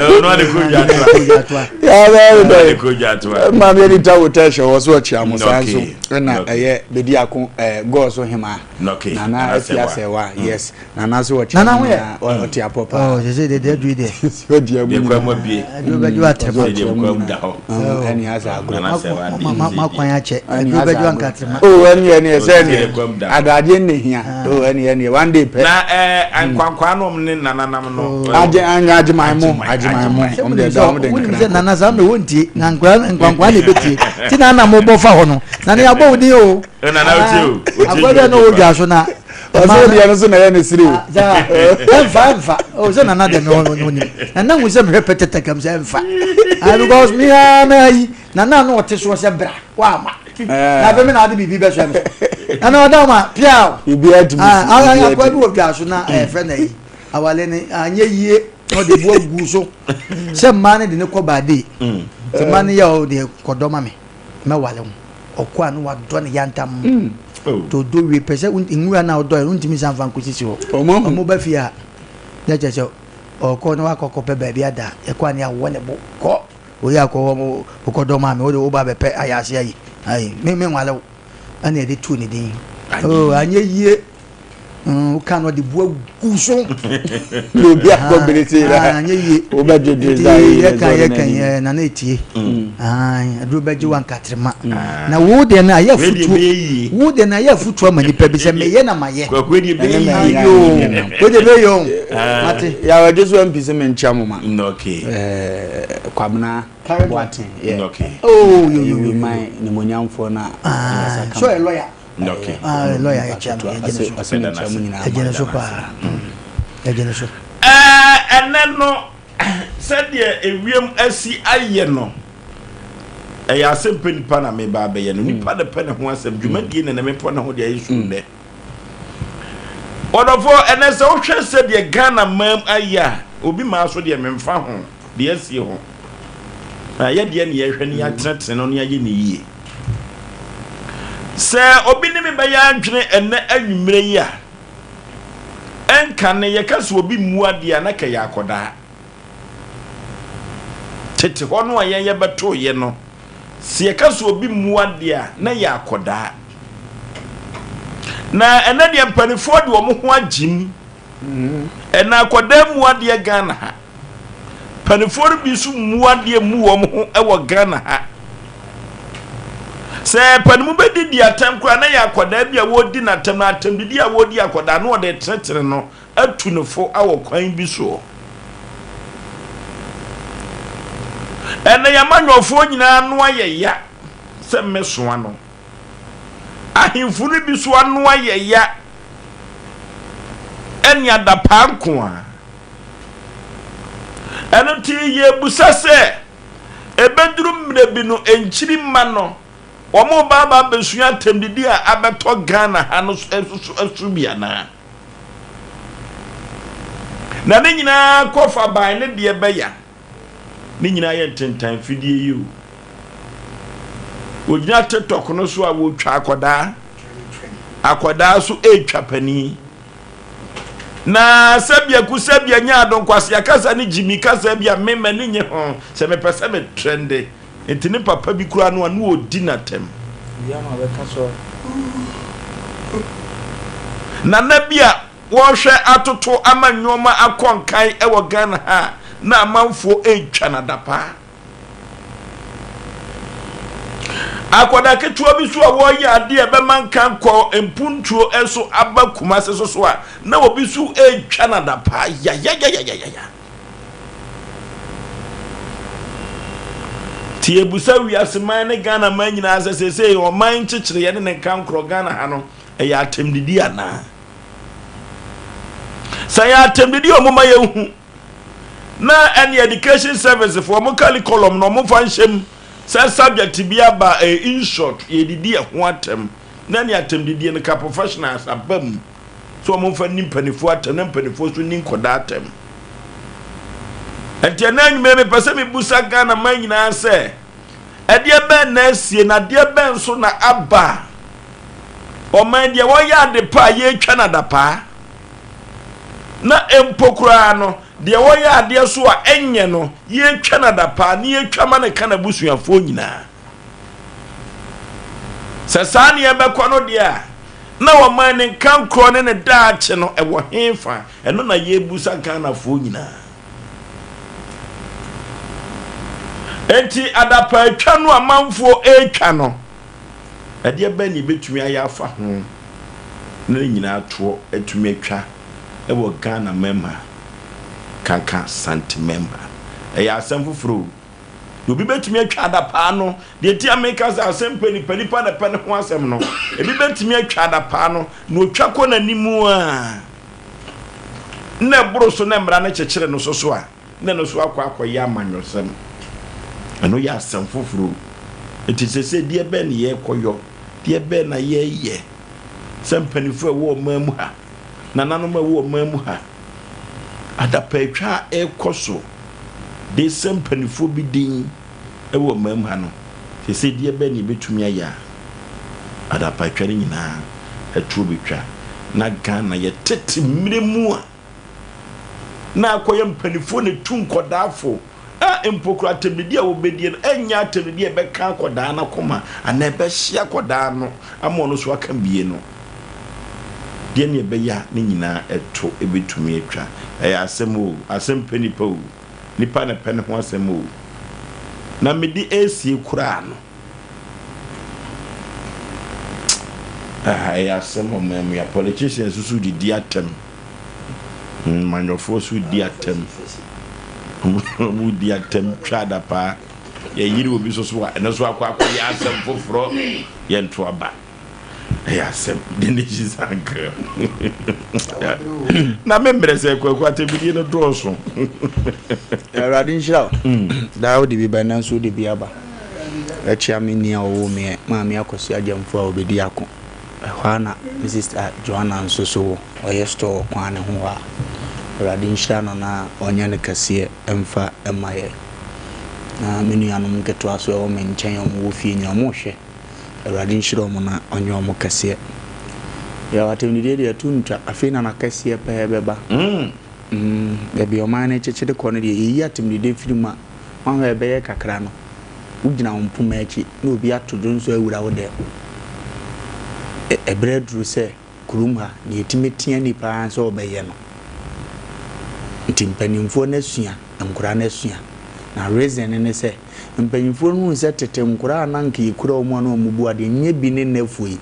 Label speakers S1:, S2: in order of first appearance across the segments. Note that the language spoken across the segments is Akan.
S1: No de kujatwa.
S2: Yeah,
S1: kujatwa.
S2: Mama ni tawo tesho wo so chia mo sanso. Na bedi ako go so hima. Na na asewa. Yes. Na na so wo chia.
S3: Na
S2: o ti apopa.
S3: Oh, je say they do there.
S2: So dia mu.
S1: Kwa mo bie.
S3: Do be do atema.
S1: Kwa mu da ho.
S2: Ani asa agro.
S3: Ma kwan ya che. Do be do ankatema.
S2: Oh, ani ese ni. Adade ne hia. Oh, ani one day pe.
S1: Na ankwankwa no ne nananam no.
S2: Anya ajimaimu de da de
S3: nkra na na za me wontie na nkwankwa na betie ti na na mo bofa ho no na ne abo ni o
S1: na na o
S3: agwa no o dwa so na
S2: so dia no so na ya ne siri o
S3: za enfa o so na na de no ni na na wo se me repetete kam se enfa because me na yi na no o te so se bra wa ma na be me na de bibi be so na na oda ma piao
S2: ibi adimi
S3: agwa bi wo dwa so na friend na yi awale ni anye yie no de bo gu so se man de ne ko bade se man ya o de kodoma me wale okwa no wa do ne yantam to do we pese nwura na odo untimi sanfa nkosisi ho omo ba fia na cheche okọ no akọkọ pe ba bia da e kwa ne awo ne bo ko o ya ko kodoma me o de o ba be pe ayase ayi ai me wale ana de tu ne din oh anye yie ukano di bua guso
S2: no bia ko benete la
S3: anye
S2: o ba je design
S3: ye kan na etie adu ba je wan katrema na wo de na ya futu wo de na ya futu amani pa bi se me ye na maye
S1: kwa de be
S3: yo ko de be yo mate
S2: ya wa jesu am pise me ncha mama
S1: okay
S2: kwabna watin
S1: okay
S2: oh you mai ni monyamfo na
S3: so a lawyer
S1: okay
S3: lawyer ya chatu ejene so pa ejene so
S1: eneno said ye ewiem asi aye no ya Asem Mpe Nipa na me ba be ye no nipa de pe ne ho asem dwumadi ne me po na ho de ayesu de odofo enese o hwe said ye Ghana mam aya obi ma so de me mfa ho de asi ho ya de ne ye hwe ne ya trete no ne aye ne yie se obi ni me ba ya ntwene enne anwumre yi a enka ne ye kaso obi muade a na ka ya akoda tete hono a ye beto ye no se ye kaso obi muade a na ya akoda na enne de mpanifo de wo ho agim ena akoda muade Ghana ha panifo bi su muade mu wo ho e wo Ghana ha se panimu bedi di atam kura na ya akoda bia wodi na atam na atam bidi a wodi akoda no de tretre no atunefo awo kwan bi so ene ya manwofo nyina no ayeya se meso ano ahimfu no bi so ano ayeya enya da panko a eno ti ye busa se ebeduru mre bi no enchiri ma no omo baba besua temdidi a abeto Ghana hano asubia na ne nyina kofa ban ne de beya ne nyina ye tentan fidie yi o gyina TikTok no so a wo twa akoda so etwa pani na sabia ku sabia nya adon kwase akasa ne jimi kasa bia mema ne nye ho se me pese me trende entini papa bi kura no anu odi na tem
S2: ya ma be kaso
S1: na nabia wo hwe atoto amanyoma akonkan e wo Ghana ha na amanfo etwa na dapa akoda ketua bi so a wo ya ade e be mankan ko empuntuo eso abakuma se so a na obi su etwa na dapa ya tie busa wiase man ne Ghana man nyina asese o man chichire ye ne kan kro Ghana ha no e ya atemdidi ana sa ya atemdidi o moma yehu na any education service for mo curriculum no mo fa nshem sa subject bi aba in short ye didi e ho atem na ne atemdidi ne ka professionals abam so mo fa nimpanifo atem na mpanifo so nin koda atem enti na nyume me pese me busa Ghana man nyina se ade ben na sie na de ben so na aba o man de wo ya de pa ye twa na da pa na empokura no de wo ya ade so a enye no ye twa na da pa ne ye twa ma ne kana busuafo nyina sesane ye bekọ no de a na wo man ne kan kro ne daache no e wo henfa eno na ye busa kana fo nyina enti adapa atwa no amanfo etwa no ade ba ni betumi ayafa ho na nyina ato etumi atwa e wo Ghana member kanka santimember ya Asem fufuru obi betumi atwa adapa no de ti America za Asem Mpe Nipa na pene ho asem no ebi betumi atwa adapa no na otwa ko na nimu a na bro so na mra na chekere no so a na no so akwa amanyosem eno ya Asem fufuru eti sese die be na ye koyo die be na ye sempanifu wo mamu ha na nanom wo mamu ha adapatwa ekoso de sempanifu bi din wo mamu ha no sese die be ni betumi aya adapatwa ni nyina atu betwa na Ghana ye tete mremu a na akoye mpanifu ne tunkodafo empokura temedia obedie enya temedia beka akoda na koma ana ebehia akoda no amono so aka bie no de ne beya ne nyina eto ebetumi atwa Asem Mpe Nipa o nipa na pene ho asem o na medi esi kura no Asem omem ya politicians susu di atem manyofo su di atem mu di atem twada pa ye yiri obi so na so akwa ya Asem foforo ye nto aba Asem de ne jisanka na membre se kwa tebidi no droso
S2: radin shao da odi bi banan so de biaba echi amini a wo me ma me akosi ajamfo a obedi akon hwana Mrs. Joanna nsoso oye store kwa ne ho a radin shao no na onya ne kase emfa emaye na menu anum keto aso o me nchen o wo fie nya mo hwe radin shao mo na onya o mo kase ya watemni de atunta afina na kase pe beba ebi o man chechede kono de yi atemni de filma ma ho ebe kakra no ugina ompuma achi na obi atodo nso awura wo de ebredru se kuruma na yetimetia nipa nso obeye no ntimpanimfo na sua nkura na sua na reason ne se mpanimfo no se tete nkura na nka yekura omo na omubu ade nye bi ne nafuyi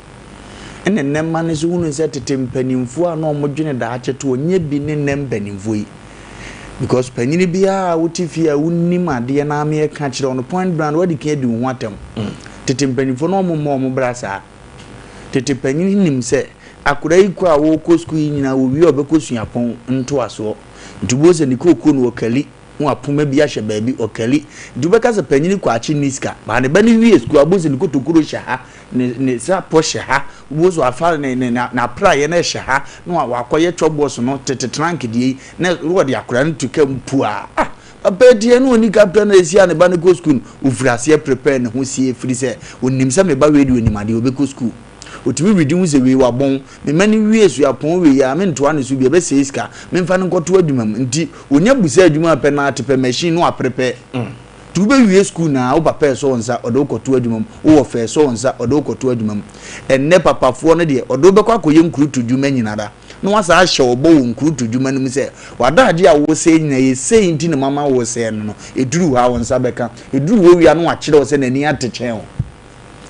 S2: ene nemma ne so hunu se tete mpanimfo a na omodwene da acheto nye bi ne nempanimfo yi because panini bia wotifi a wonnim ade na ame ka kire on point brand wadi ka di ho atem tete mpanimfo na omo brasa tete panini nim se akura iku a wo ko school nyina wo wi obekosua pon nto aso ntubo se nikoko no okali wo apoma bi ahye baabi okali dubeka se panini kwa achi niska ba ne ba ni wi school aboze nikotokuro hye ha ne sa po hye ha wo so afare na praye na hye ha no wakoye twobos no tete trank die na wo de akura ntuka mpu a abedie no ni kapta na esia ne ba ne go school ufrase prepare ne ho sie free se onim se me ba we di onimade obeko school otimi redeem ze we wabon me mani wie so yapon we ya me ntoa ne so bi be se iska me mfa nkoto adwumam nti onya busa adwuma pe na tepe machine no aprepe tu be wie school na wo papa so onsa odo koto adwumam wo fe so onsa odo koto adwumam enne papafo no de odo be kwa koye nkrutu dwuma nyinara no wasa ahye obo wo nkrutu dwuma no se wada ade a wo se nyina ye sei nti ne mama wo se no eduru ha wonsa beka eduru wo wia no akire wo se nani atechen wo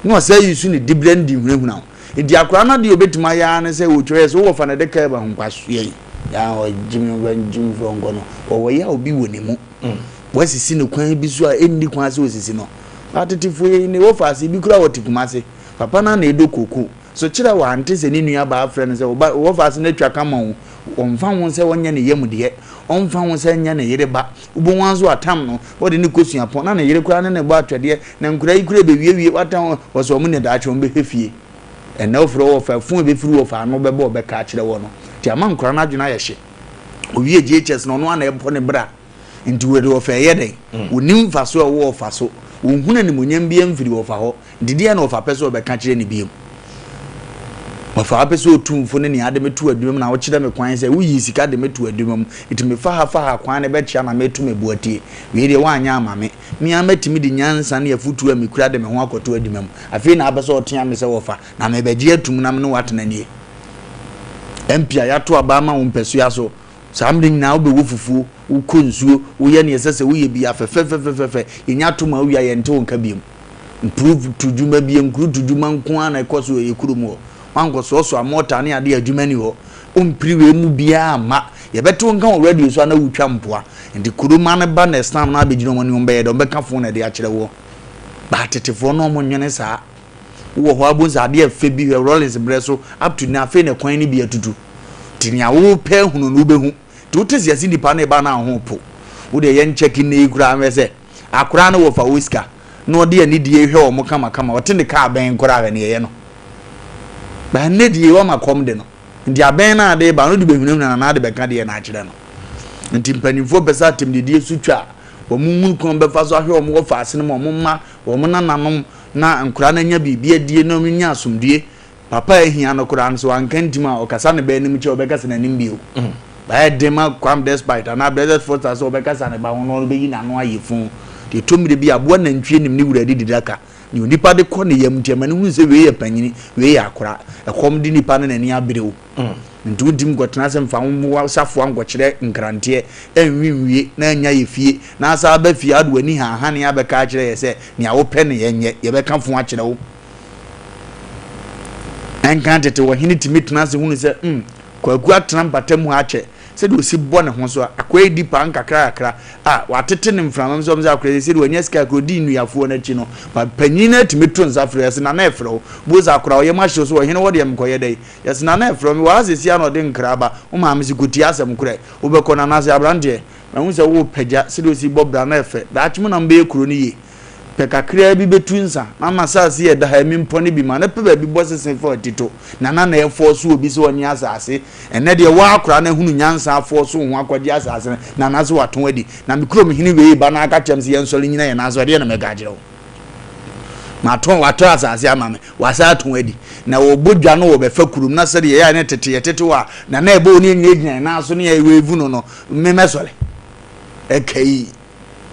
S2: no wasa yisu ne dibrandi hunahuna idi akura na de obetima ya ne se wo twere so wo fa na de ka ba honkwaso ye ya o jimi vongo no o ya obi wonimu wasisi ne kwan bi so a enni kwan se osisi no atetifo ye ne wo fa se bi kura wo tikumase papa na edo koko so kira wa ante se ni nua ba afre ne se wo fa se na twa kama wo onfa won se wonya ne yem de onfa won se nya ne yere ba ubo wanzo atam no wo de ne kosua pon na ne yere kura ne ba atwede na nkura ikura be wie watan wo so mu ne da acho mbe hefie and now for all for phone be free of no be bo be ka kire wo no ti ama nkura na adwena ye hye owie GHS no no na ebo ne bra nti we do of ye den onim faso wo faso ohuna ni monyam bia mfiri wo fa ho didi na wo fa peso be ka kire ne biem fa apeso otumfo ne ade metu adwum na wo kire me kwan se wo yi sika de metu adwum itime fa ha kwan ne be chia na metu mebuatie we de wanya amame me amatimi de nyansa ne afutu amikura de me ho akoto adwum afi na abeso otea me se wo fa na me beje atum na me ne watena nie empia ya to aba ma wo mpesu ya so samde nyina wo be wo fufu wo konsuo wo ye ne esese wo ye bia fe yenya to ma wo ya ye nte wo nka biem improve tuduma biem kru tuduma nko ana ekoso ye kurumo wango so amota ne ade adwuma ni ho umpriwe mu bia ma ye beto nka wo radio so na wutwa mpoa ndi kuruma ne ba na stam na abegino mo ne ombe ye do beka fo na de a kire wo ba tetefo no mo nwene saa wo ho abunza ade afa bi Rollins breso up to na afa ne kwan ni bi atutu tinia wo pe hunu no behu to tesi asi nipa na ba na ho po wo de ye ncheki na ikura amese akura na wo fa whisker no de ani die hwe o mo kama wote ne ka ben kura ne ye no ba ne die wo makom de no ndi aben na ade ba no de behunu na ade beka de na akire no nti mpanimfo pesa tem de die sutwa wo mun kon be fa so ahwe o mo fa ase no mo ma wo mo nananom na nkura na nya bibia die no nya asomdue papa ehia no kura no so ankantima o kasa ne be nim che o be kasa na nim bio ba de ma kwam despite na blessed force so o be kasa ne ba wono be yi na no ayefu de tomire bi abo na ntwie nim ni wura di didaka ni onipa de ko ne yam tiama ne hu se we ye panyini we ye akora ekom di nipa ne ni aberewo ntu dim gotena se mfa wo safo angokire nkrante enwiwie na anya ye fie na asa aba fie ado ani ha ne abeka akire ye se ne a wo pe ne yenye ye beka fo akire wo enkantete wo hini timi tena se hu se kwaku atena mpatamu ache se do si bone ho so akwai di pa nkakra watete ne mframa so mza akwai se do anya ska krodi nuafo na chi no pa panyina timi to nzafre yesi na na efro boza akora o ye mahye so hene wo de mkoye dai yesi na na efro mi wa asesi ano de nkraba o ma amsi kuti asem kure wo be kona na se abrande na hu se wo pagya se do si bobra na efe da chimo na mbe ekuro ni ye pekakra bi betunsa na masase ye da ha mi mpone bi ma na pe ba bi bosese for tito na na efo so obi so oni asase ene de wa akora na hunu nyansa afo so ho akwaji asase na na so waton adi na mikro mi hini we ba na aka chem se ye nsori nyina ye na so de na mega gire ma ton wato asase ama me wasa aton adi na wo bodwa no wo be fa kurum na se de ye ne tete wa na na ebe oni enye gyina na so ne ye wevu no me mesole ekei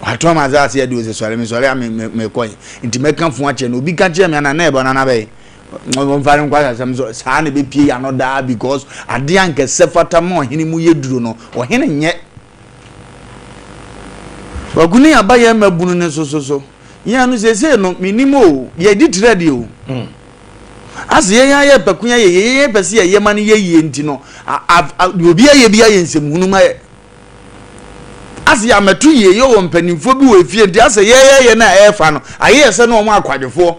S2: wato mazase ya duze swale mi swale me koyi nti meka fu ache no obi ka che me na ebe na be mo mfare nkwa sam sa na be pie ya no da because ade anke sefata mo hini mu yeduro no o hini nye waguni abaye mabunu ne so ya no sese no minimo ye di trade o as ye pekunya ye pese ye mane ye nti no obi ye bia ye nsem ma asi ametu ye yo mpanimfo bi we fie ndi ase ye na efa no aye se no mo akwadefo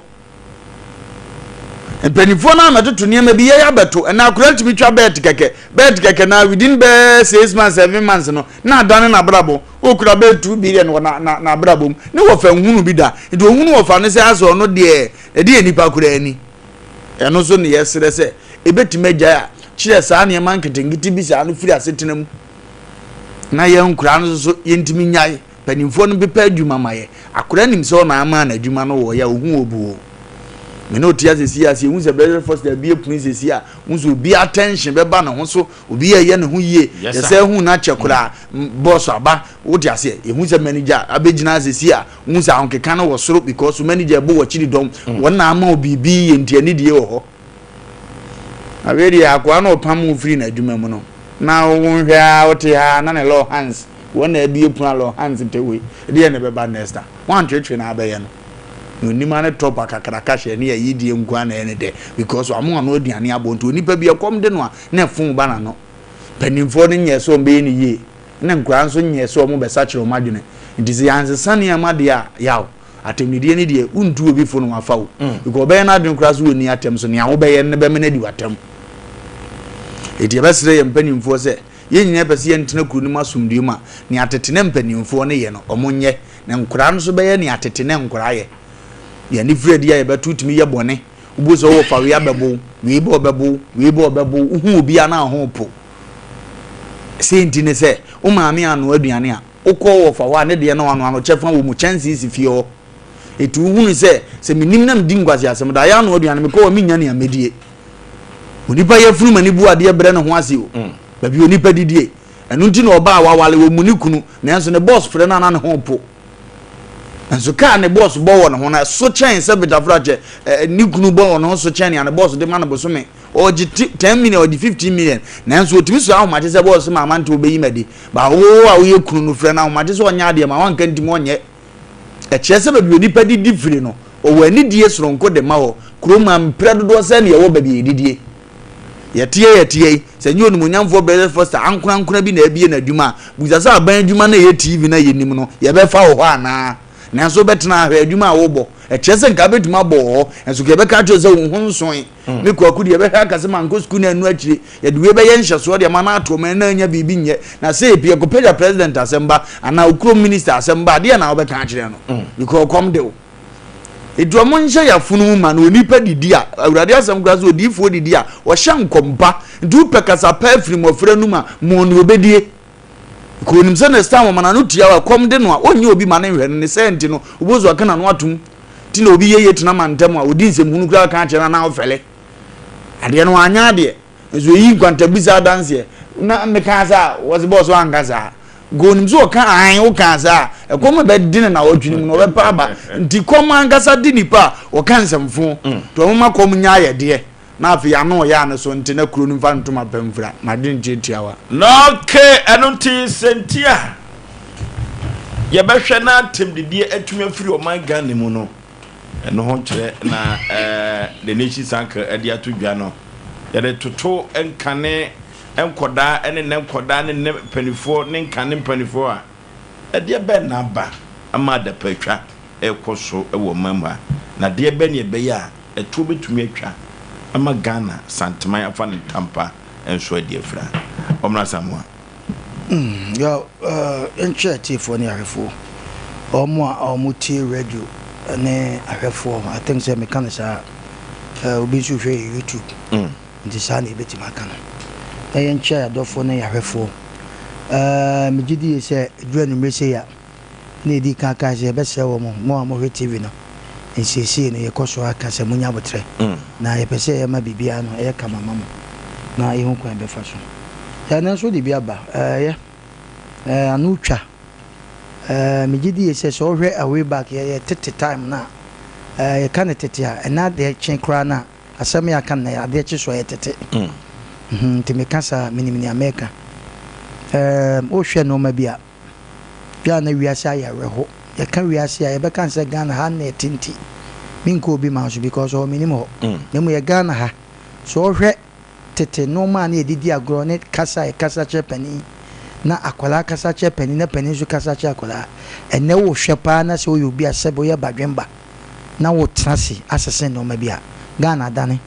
S2: mpanimfo na ametu niam bi ye ya beto na akura ntimi twa bet keke na within be 6 months 7 months no na adane na brabo okura be 2 billion na brabo ni wo fa hunu bi da ndi hunu wo fa no se aso no de nipa kura ani eno so ne yesere se ebetimaja ya kire saa ne man ketengiti bi sa no firi asetenam na ye nkura no so yentimi nyai panimfo no bepa adwuma maye akura nim se ona ama na adwuma no wo ya ohu obuo me no tia sesi ase hu se brother first da bie puni sesi a hu so bi attention be ba na ho so obi ye ne ho yie ye se hu na chekura boss aba wo tia se hu se manager abegina sesi a hu se ahonkeka no wo soro because manager bo wo chiri dom wona ama obibi ye ntia ni die wo ho aweri akwa no pam free na adwuma mu no na wonhwa wote ha na ne low hands wona abie puna low hands tewe de ne be ba nesta wan twetwe na abaye no nima ne top akakraka hye ne yidie nkwa na ene de because amu anu aduane abonto nipa bi ekom de no a na fun ba na no panimfo ne nye so mbe ni ye ne nkwa nso nye so mo be sachiro madwene ndizi yanze sane amade a yaw atemnidie ne de untu obi fo no afawo because be na adwen kra so woni atem so ne awo be ye ne be me na di watem edi ebesere ye mpanimfo se ye nyina pese ye ntena kuru ni masumdie ma ne atetene mpanimfo ne ye no omonye ne nkra no so be ye ne atetene nkra ye ya ni fredi ya betu timi ye bone ubuzo wo fa we abebo we bo obebo uhu obi ana ho po se ntine se o maami anu aduane a ukọ wo fa wa ne de na wano chefa wo mu chances fie ho etu hunu se minim na mdi ngwazi asem da ya anu aduane me ko mi nya ne amedie onipa ye funu mani bu ade bre ne ho ase o babi onipa didie enu nti na oba awawale wo muni kunu na enso ne boss frɛ na ne ho po enso ka ne boss bo wo ne ho na so chen se betafra che ni kunu bo wo ne so chen ne boss de ma na bosome o ji 10 million or 15 million na enso otimi so ahoma te se boss ma amante obeyi madi ba wo a wo ye kunu no frɛ na ahoma te se onya ade ma wanka ntimi onye e che se babi onipa didi firi no o wani die soronko de ma wo kroma mpre dodo se ne ye wo babi didie yetie se nyi onu munyamfo brother foster ankura bi na abie na adwuma buza sa aban adwuma na ye TV na yenim no ye be fa wo ho ana na so betena ahwe adwuma wo bo e kyese nka betuma bo enso ke be ka cho se wo honson me kwakudi ye be ha kase manko school na anu akire ye de we be ye nhye so de ma na ato ma na anya bibi nye na se epie ko page president asemba ana ukro minister asemba de na wo be ka akire no because come de Edwamo nhyɛ ya funu ma no onipa didi a awurade asɛm kura so odifo didi a wo hyɛ nkompa ndu pekasa pa afiri mofra nu ma mo no obedie ko nim sɛ na sta mo mana no tia wa kom de no a onye obi ma ne hwɛ ne senti no obozo aka na no atum ti na obi yeye tena mantem a odi nsɛm hunu kura ka kyerɛ na ofele ade no anya ade ezo yi kwanta bisa dance na meka sa was boss wan gaza gonim zo ka an wo ka za e ko be din na wodwunim no be pa ba nti kom angasa di nipa o kan semfo to mo ma kom nya ye de na afi ya no ya na so nti na kuro nim fa ntoma pamfura ma din tiawa
S1: no ke enunti sentia ye be hwe na temdidie atumi afiri o man gan mu no eno ho kire na the nation sanka ade atodwa no ye de toto enkane enkoda ene nenkoda ne panifo ne nkane panifo a ade be na ba ama da patwa ekoso ewo mama na de be ne be ya eto betumi atwa ama Ghana santeman afa ne tampa enso ade afra omna samwa
S3: ya enche tifo ne ahefo omuti radio ne ahefo I think say mekanisa obi su hwe YouTube ndi sa na ebeti makana enche adofo ne ahefo megidi se dwanu mese ya na edi kaka se be se wo mo hwe TV no nsisi ne yekoso aka se munya botre na yepese ya ma bibia no ye kama mama na ehun kwan be fa so ya na so de bia ba anu twa megidi se so hwe away back ye tete time na ye kan tete a na de chen kra na asem ya kan na ya de che so ye tete ntime kasa minimini America o hwe no ma bia na wiase ya reho ya kan wiase ya be kan se Ghana ha na tinti minko bi ma so because o minimo nemu ya Ghana ha so hwe tete no ma na edidi agro ne kasa che pani na akwala kasa che pani na pani so kasa che akwala ene wo hwe pa na se o yobi asebo ya badwemba na wo trase asese no ma bia Ghana dane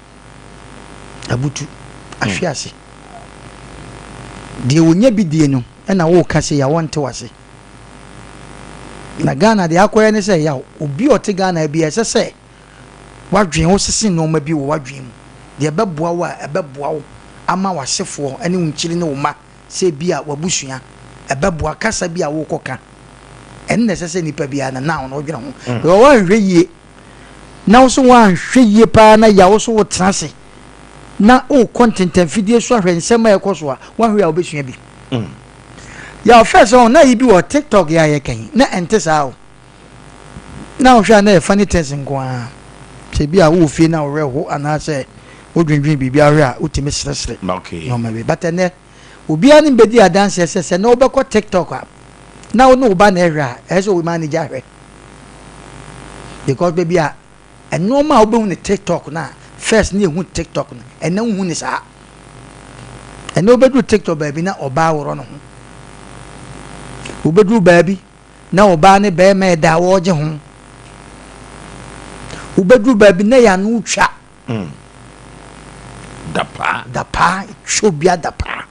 S3: abutu ahwiase de wonya bidie no na wo kase ya wonte wase na Ghana de akoye ne se ya obi ote Ghana bia sese wadwen wo sese no ma bi wo wadwen mu de beboa wa ebeboa wo ama wasefo ane unchiri ne wo ma se bia wabusua ebeboa kasa bia wo koka enne sese nipa bia na na no dwena ho wo wanhwe yie na wo so wanhwe yie pa na ya wo so wo trase na o content video so ahwe nsema ekoso a wanhwe a obesua bi ya first on na yibi wo TikTok ya ye kan na ente sao na o hwa na e funny things nko se bia wo fi na wo reho ana se wo dwindwin bibia hwe a utimi sresre
S1: okay
S3: no mabe but ene obi ani bedi adanse se na obekọ TikTok a na wo no ba na hwe a eso we manage ahwe because baby a eno ma obehu ne TikTok na first ni ehu TikTok na ene hu ni sa ene obedu TikTok baby na oba woro no ho obedu baby na oba ne be me da wo je ho obedu baby na ya no twa dapa chobia dapa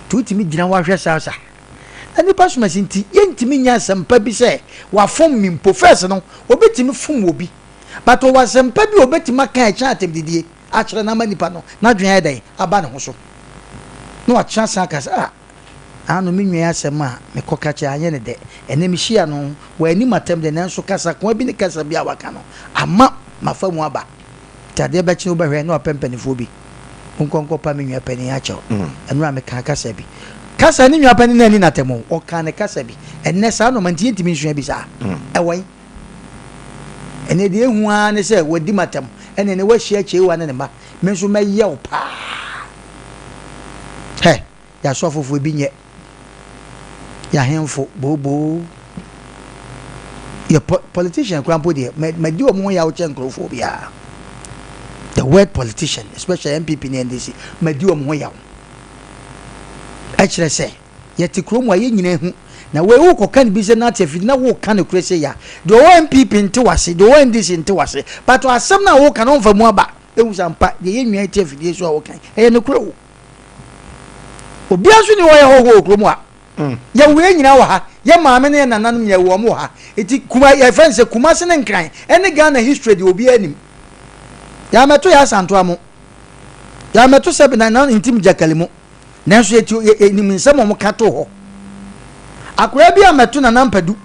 S3: tutimi gina wa hwe sasa ani paso masinti yentimi nya sampa bi se wa fom mimpo first no obetimi fom obi but o wasampa bi obetima kan a cha atemdidie a kire na manipa no na dwen ya dai aba ne ho so no a cha sa kasa anu mi nwa asem a me koka cha anye ne de ene mi hia no wa ani matem de nanso kasa ko bi ne kasa bi a waka no ama mafamu aba tade ba chi no ba hwe na opempanifo bi unkonko pa me nwa pani acho enu a me ka kasa bi kasa ni nwa pani na ni natemo o ka ne kasa bi enne sa no man tie ntimi nsua bi sa ewon ene de ehu a ne se wadi matam ene ne wahia chewa ne ma me nso meye o pa he ya so fofo bi nye ya hemfo bobo your politician krampo de me di omo ya o chenkrofobia the word politician especially MPP and NDC me di omo ya a kire se yeti krom wa ye nyina hu na we wo kokan bi se na tefi na wo kan krese ya the MPP nte wase the NDC nte wase but asem na wo kan on fa mu aba ehu sampa de ye nwa tefi de so wo kan e ne kro obi aso ni wo ya ho krom a ya we nyina wa ha ya maame ne nananum ya wo mo ha eti kuma ya fense kuma se ne nkran ene Ghana history de obi anim ya meto ya santo amo ya meto se na nan intim jakalimo nanso eti enim nsem mo kato ho akora bi ameto na nampadu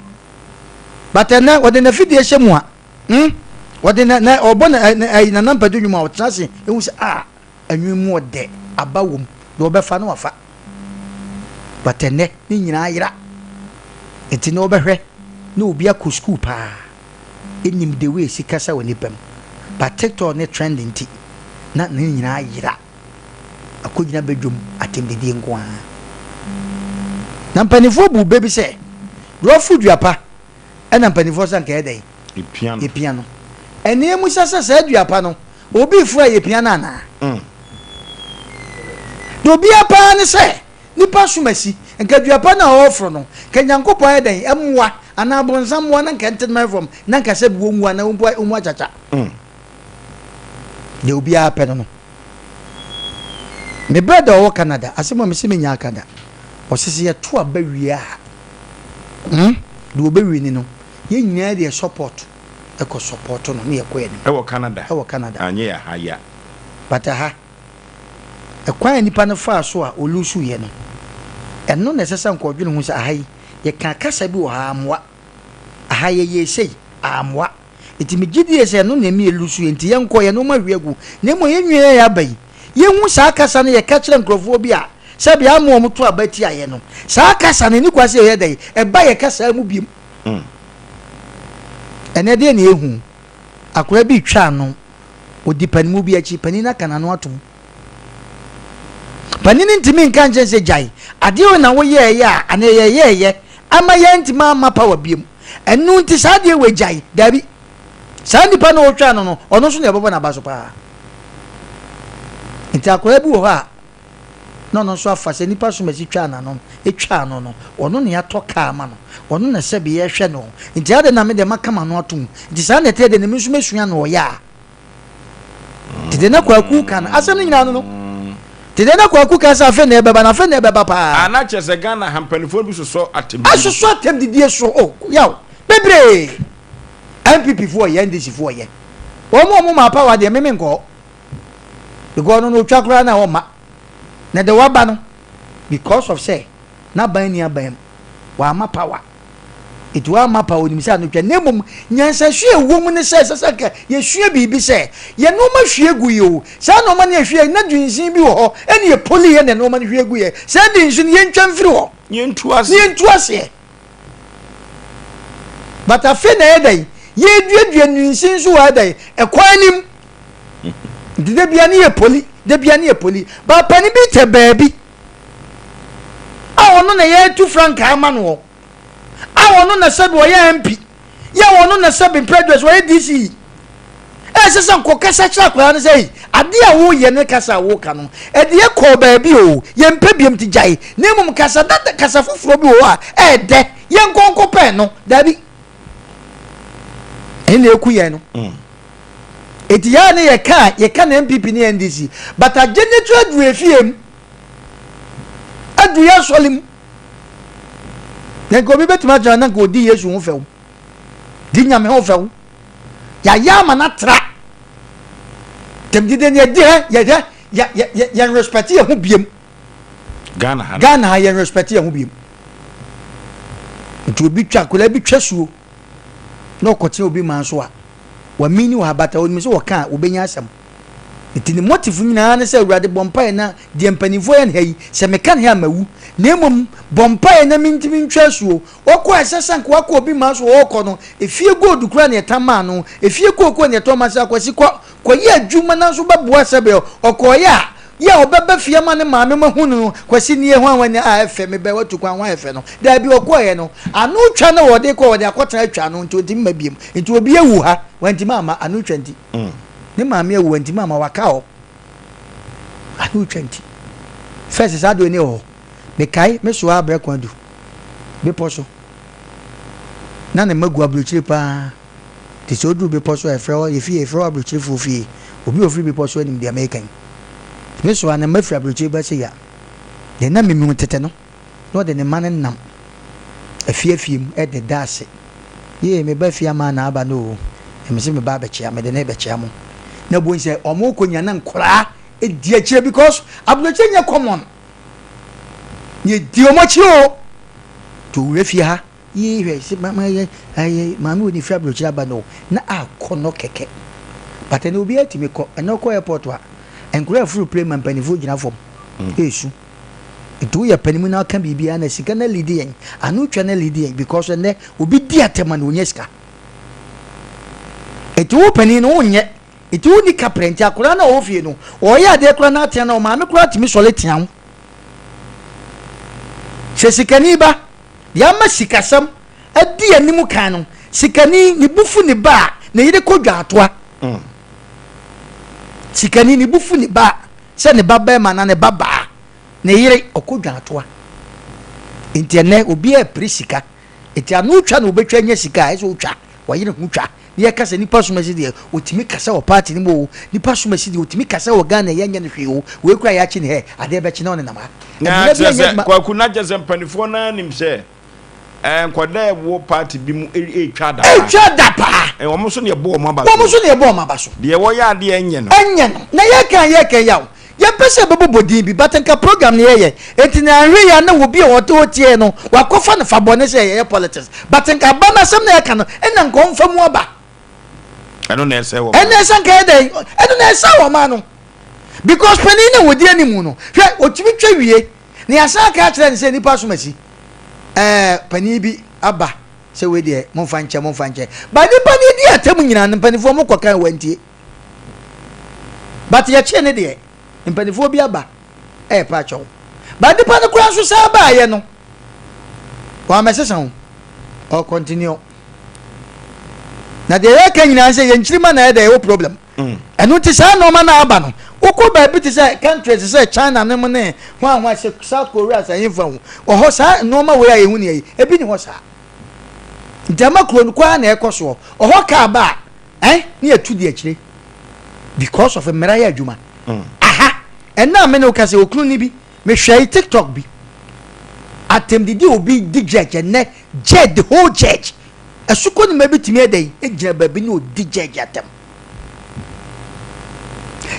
S3: but na wode na fidie hyemu a wode na obo na nampadu nwuma o trase ehu se anwemu ode abawom do obefa na wafa but ne ni nyina ayira enti na obehwe na obi akọ school pa enim the way sikasa woni pam but TikTok ne trending ti na ni nyina ayira akogina bedwom atemdedi nko a na mpanifo bu bebi se rofu duapa ena mpanifo san ka edai epiano ene emu sasa sa duapa no obi fu aye piano ana do bia pa ne se nipa sumasi nka duapa na ofro no ka nyankopon edai emwa ana bonsamwa na nka ntema from na nka se buwo nwa na umu achacha de obi apa no me brother o Canada asemo me se me nya Canada osisi ye to abawia do obawi ni no ye nyina de support eko support no ne yekoye ni
S1: e wo Canada anye ya haya
S3: bata ha ekwan nipa no fa so a olusu ye no eno na sesa nkodwene hu se ahai ye ka kasa bi wo ha amwa ahai ye sei amwa iti me gidie se no na mi elusu ye nti ye nkoye no ma hwiagu na mo ye nwie ya bai ye hu sa kasa no ye ka kire nkrofo bi a sabi amu omuto abati aye no sa kasa ne ni kwase ye dai e ba ye kasa mu biem ene de na ehu akora bi twa no odi panimu bi achi panina kana no atom panini ntimi nka nje se jai ade o na wo ye ya ana ye ama ye ntima ama power biem enu nti sa de we jai dabi sa ndi pa no twa no ono so na ebobo na baso pa nti akora bi wo ha no so afase nipa so mesi twa na no etwa no ono ne atoka ama no ono na se bi ye hwe no nti ade na me de makama no atum nti sa na te de ne miso mesua no ya tide na kwaku kan asem nyina no tide na kwaku kan sa fe na ebeba na fe na ebeba pa
S1: ana chese Ghana hampanifo bi so atem
S3: aso atem didie so yaw bebre MPP fo ye NDC fo ye omo ma pa wa de meme nko because no twa kra na o ma na de waba no because of say na ban ni aban wa ma power it wa ma power ni sa no twa nemum nyansa hwe wo mu ne se ka ye hwe bibi se ye no ma hwe gu yo sa no ma ne hwe na dwinsin bi wo ho ene ye poli ye ne no ma ne hwe gu ye sa de nsu ye ntwa mfiri ho
S1: ye ntu ase
S3: but afi na ye dai ye duadua nwinsin so wa dai e kwanim de bia ne ye poli ba pani bi te baabi a wono na ye tu frank ama no a wono na sabi wo ye MP ya wono na sabi president wo ye DC sesa nko kasa kira kwa ne sei ade a wo ye ne kasa wo ka no e de ye ko baabi o ye mpa biem ti jai ne mum kasa dada kasa foforo bi wo a de ye nkonko pe no dabi ene eku ye no eti ya ne ye ka na MPP ni NDC but a genetu adu efiem adu ya solim ne ko bi betima jana na ko di Yesu ho few di nyame ho few ya ma na tra tem di de ne di ya respect ye ho biem Ghana ya respect ye ho biem nti obi twa kola bi twasuo no kote obi man so a wa mini wa bata oni so waka obenya asem It in the motive in an say rather bompire na the empanifo and hey, se me can hear me. Name bompire na mean to mean treasure. Or quite a sank walk will be mass walk on. If you go to Granny Tamano, if you go when you Thomas Aquasico, Koya Jumana Subabuasabel, or Koya. Ya obebe fie ma ne maame ma hunu kwasi nie ho anwani afa me be watu kwa wan afa no da bi okoye no anu twa na wode ko wode akota atwa no nti odim mabiem nti obi ewu ha wanti mama anu twa nti ne maame ewu wanti mama waka ho anu twa nti first sado ni ho me kai me so abra kwadu be poso na ne magu abrochire pa ti so du be poso efre ye fie abrochire fofie obi ofri be poso anim de American meso ana mafra broche ba se ya de na memi tete no no de ne mane nam afiafiem e de dase ye me ba fia ma na aba no e me se me ba be chia me de na be chia mo na bo nse omo konya na nkora e di akire because abroche nya common ye di omo chi o to we fia ha ye we se mama ye aye mama oni fra broche aba no na akono keke but ene obi atimi ko enoko airport wa enkura furu play man panifo gina fom esu etu ya panimu na aka bibia na sika na lidi yen anu twa na lidi yen because ne obi di atema na onyeska etu pani no onye etu ni kaprenti akura na ofie no oya de kura na atia na o ma me kura timi sole tian se sikani ba ya ma sikasam adi animu kan no sikani ni bufu ni ba na yide kodwa atoa sikani ni bufu ni ba se ne baba ma na ne baba ne yire okodwa atoa interne obi e prisika eti anu twa na obetwa nya sika e so twa wa yire hu twa ye kasa ni paso mesi de otimi kasa o party ni mo ni paso mesi de otimi kasa o Ghana ye nya ne hwe o we kura ya chi ne he ade be chi na one na ma
S1: kwa kuna jazem panifo na nim se kwada wo party bi mu twa da
S3: pa
S1: wo so ne bo mo aba
S3: so
S1: de wo ya de enye no
S3: na ye kan yaw ya pese bebo bodin bi batenka program ne ye enti na anwe ya na wo bi o to tie no wakofa ne fabone se ye politics batenka ba na sem na ye kan ena nko mfa mu aba
S1: eno na ese wo
S3: ena ese nka dey eno na ese wo ma no because pani na wo di animu no hwe otimi twa wie ne asa ka kire ne se nipa so masi pani bi aba se we de monfa nche ba nipa ni di atam nyina ne pani fo mo kokan wantie but ye che ne de mpanifo bi aba pa cho ba nipa ne kura so sa ba ye no wa mesesan o continue na de ye kan nyina se ye nchirima na ye de wo problem enu ti sa no ma na aba no ukọ ba bi ti say countries say China ne mo ne ho se South Korea say yin fa o ho sa no ma we ayehu ne ebi ni ho sa ndama kro no kwa na ekoso o ho ka ba ne atu di akire because of a meraya adwuma aha enna me no ka se okru ni bi me hwai TikTok bi atem di obi di judge ne judge the whole church asuko ni mabitimi edai ejira ba bi no di judge atem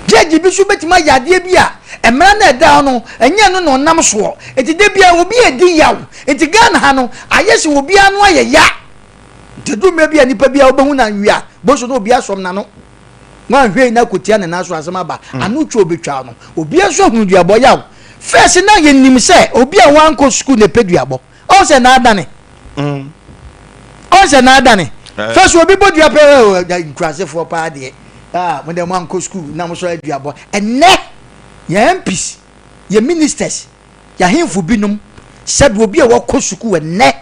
S3: judge bi so betima yade bia emra na da no enye no no nam so eti de bia obi edi yaw eti Ghana ha no ayesi obi anu ayya tedu me bia nipa bia obehu na nwia boso no obi asom na no wan hwe na kotia na so asema ba anu twa obetwa no obi aso hu duabo yaw first na ye nim se obi a wan ko school ne peduabo o se na adane o se na adane first obi bodua pe nkrasefo pa de when they man go school na mo so aduabo enne ye MPs ye ministers ya hemfu binum said obi a wo school enne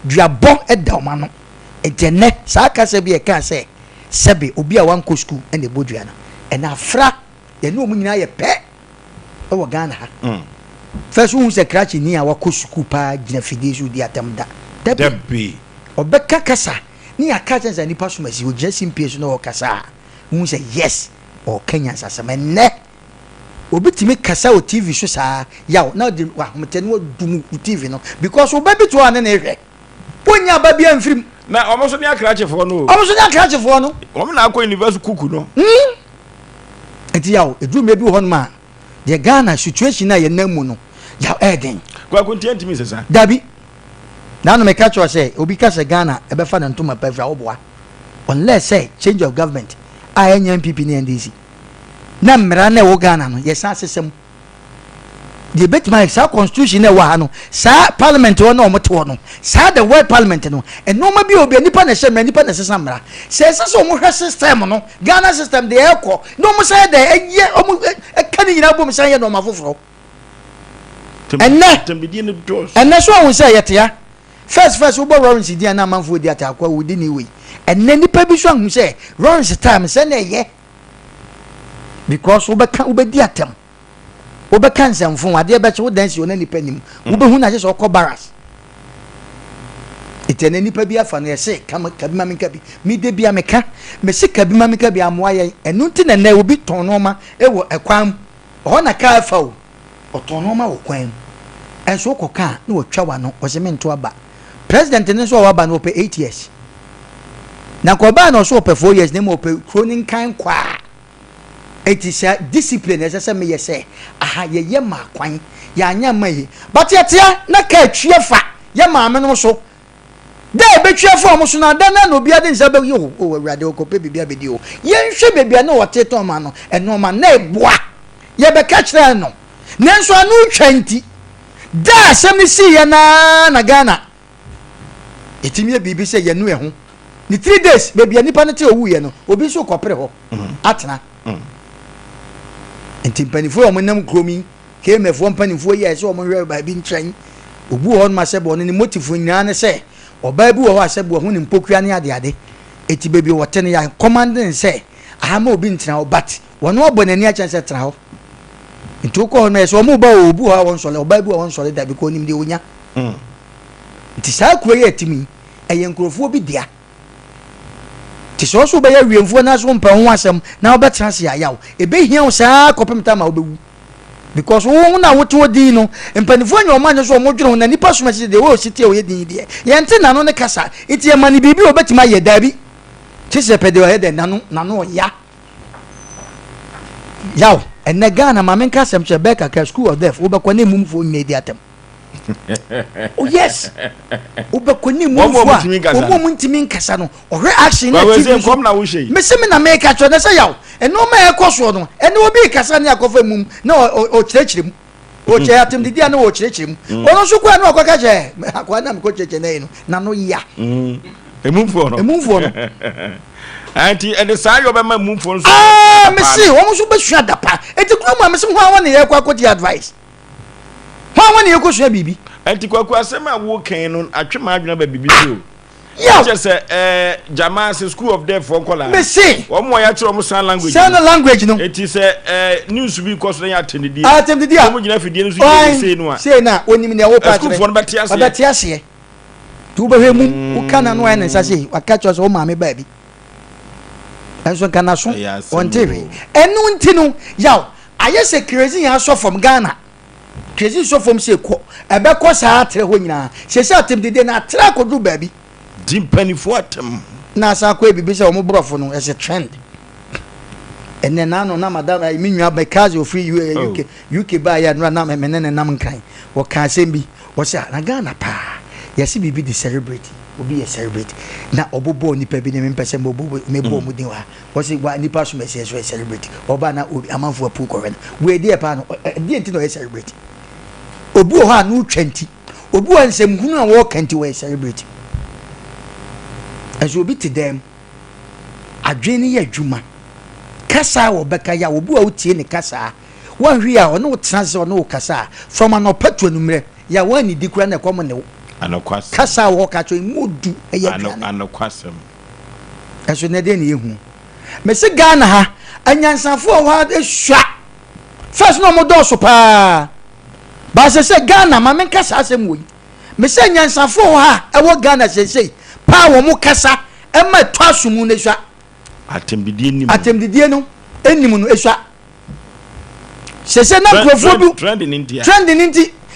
S3: duabo edawma no ejene sa ka se bi e ka se sebe obi a wan go school ene bodua na ena afra ye no mu nyina ye pe e wo Ghana ha first who se crash ni a wo school pa gina fidesu di atamda
S1: debi
S3: obeka kasa ni akacha za nipa so masi o jesi mpiesu no kasa who say yes or Kenya sasama ne obitimi kasa o TV so saa yaw na de wa mtene wo dum TV no because o baby to ane na ehwe ponya ba bia mfirim
S1: na omoso ni akrachefo no
S3: omo
S1: na akọ university kuku no
S3: enti yaw edu me bi hon ma de Ghana situation na ye namu no yaw eden
S1: kwa kontinent mi sesa
S3: dabi na no me catch o say obi kasa Ghana e be fa na ntoma pa fra oboa unless say change of government NPP ni NDC na mmara na wo Ghana no yes asesem the bet my sa constitution na wa ha no sa parliament wo na omote wo no sa the world parliament no eno ma bi obi nipa na hye nipa na sesa mmara se sesa omo hwe system no Ghana system de ekọ no mo say de eye omo kan nyina bom say ye no mafoforo enne so won say yete ya first wo bo Lawrence dia na manfo di atakwa wo di ni we enne nipa bi so ahun say Lawrence time say na ye because wo be di atem wo be kan semfo ade be che wo dance wo na nipa nim wo be hu na je so ko baras itene nipa bi afa no ye say kabi mamika bi mi de bi ameka me se kabi mamika bi amoa ye enu nti na wo bi ton no ma e wo ekwan ho na ka afa wo oton no ma wo kwan enso koka na wo twa wa no o se mento aba president ne so wa ba no pe 8 years na ko ba no so pe 4 years ne mo pe kronin kan kwa etisa discipline ese me yese aha ye ma kwan ya anya mai but yetia na ka tue fa ye ma me no so de be tue fa mo so na da na no bia de nsa be yo o awurade o ko pe bibia be di o ye nhwe bibia na wo teto ma no eno ma na eboa ye be ka kire no nenso anu 20 da asem si ye na Ghana etimi bibi se ye nu eho ni 3 days bibia nipa ne te owu ye no obi so kopere ho atena enti panifo o monam kromi kemefo panifo ye se o monwe ba bi ntran obu ho ma se bo ne motifo nyina ne se oba bi wo ho asebo ho ne mpokua ne ade eti bebi wote ne ya commanding se ahama obi ntran obat wono obonani a chance tra ho enti ko ho na se o mu ba obu ho won sole oba bi wo won sole da bi ko nim de onya enti sa kuro ye timi eye nkrofo bi dia ti so so be ya wiemfo na so mpa ho asem na obetra se ayaw ebe hia wo saa kopemta ma obewu because wo na wote odi no mpanifo anya o manye so mo dwene na nipa so mase de wo siti o ye din de ye nti na no ne kasa iti e mani bibi obetima ye dabi ti se pede o he de na no ya yaw enne Ghana ma men kasem che beka ka school of death obekwa na mumfo nyedi atem oh yes obekoni mumfo omo ntimi nkasa no o reaction na tv
S1: kom na wo hye
S3: me se me na make atwa na say yaw eno ma ekoso no eno obi kasa ne akofa mum na o kirechirem o che atem didi na o kirechirem ono so kwa na okwaka je akwa na me ko cheche na eno na no ya
S1: emumfo no anti and say you be ma mumfo so
S3: me see wo so be hua dapa eti kuro ma me se ho awon ne ye kwa koti advice ho awon ne ye ko hua bibi
S1: anti kwaku asem a wo kan no atwe ma adwena ba bibi so
S3: yeah
S1: just Jama school of deaf for kola
S3: me see
S1: wo mo ya kire mo sign language
S3: no
S1: eti say news bi ko so ya atendidi
S3: mo
S1: gina fidie no so say no a
S3: say na onim ne wo pa
S1: school for no betiase
S3: betiase tu be hemu wo kana no ene sase waka cho so wo ma me ba bi enso kana so on TV enu ntinu yaw ayese crazy ya so from Ghana crazy so from se ko ebe ko sa atre ho nyina se se atem dede na atre ko du ba bi
S1: dimpanifo atem
S3: na sa ko bibi se o mo brofo no as a trend enne na no na madam mi nwa because of free UK ba ya no na me ne nam nkan wo ka sembi wo se na Ghana pa yesi bibi di celebrate obi ye celebrate na obobo nipa bi ne mpese mbobo mebo mu din wa wo se wa nipa so me se celebrate oba na obi amanfo apu ko ren we dey pa no dey enti no ye celebrate obu ho anu 20 obu ansem hunu a wo kanti we celebrate as obi to them adwene ye adwuma kasa wo beka ya obu a utie ne kasa wan hwi a ono transe ono kasa from an opatu anumre ya wan ni dikura na komo ne
S1: anokwasem
S3: kasa wo ka cho mudu eye
S1: anokwasem
S3: eso ne de ne yehu me se Ghana ha anyansafo ho ehwa first no mo do so pa ba se Ghana ma men kasa asem wo me se anyansafo ha e wo Ghana se pa wo mo kasa e ma twasumu ne hwa atemdidie no enimu no ehwa se na krofo bi
S1: trend in India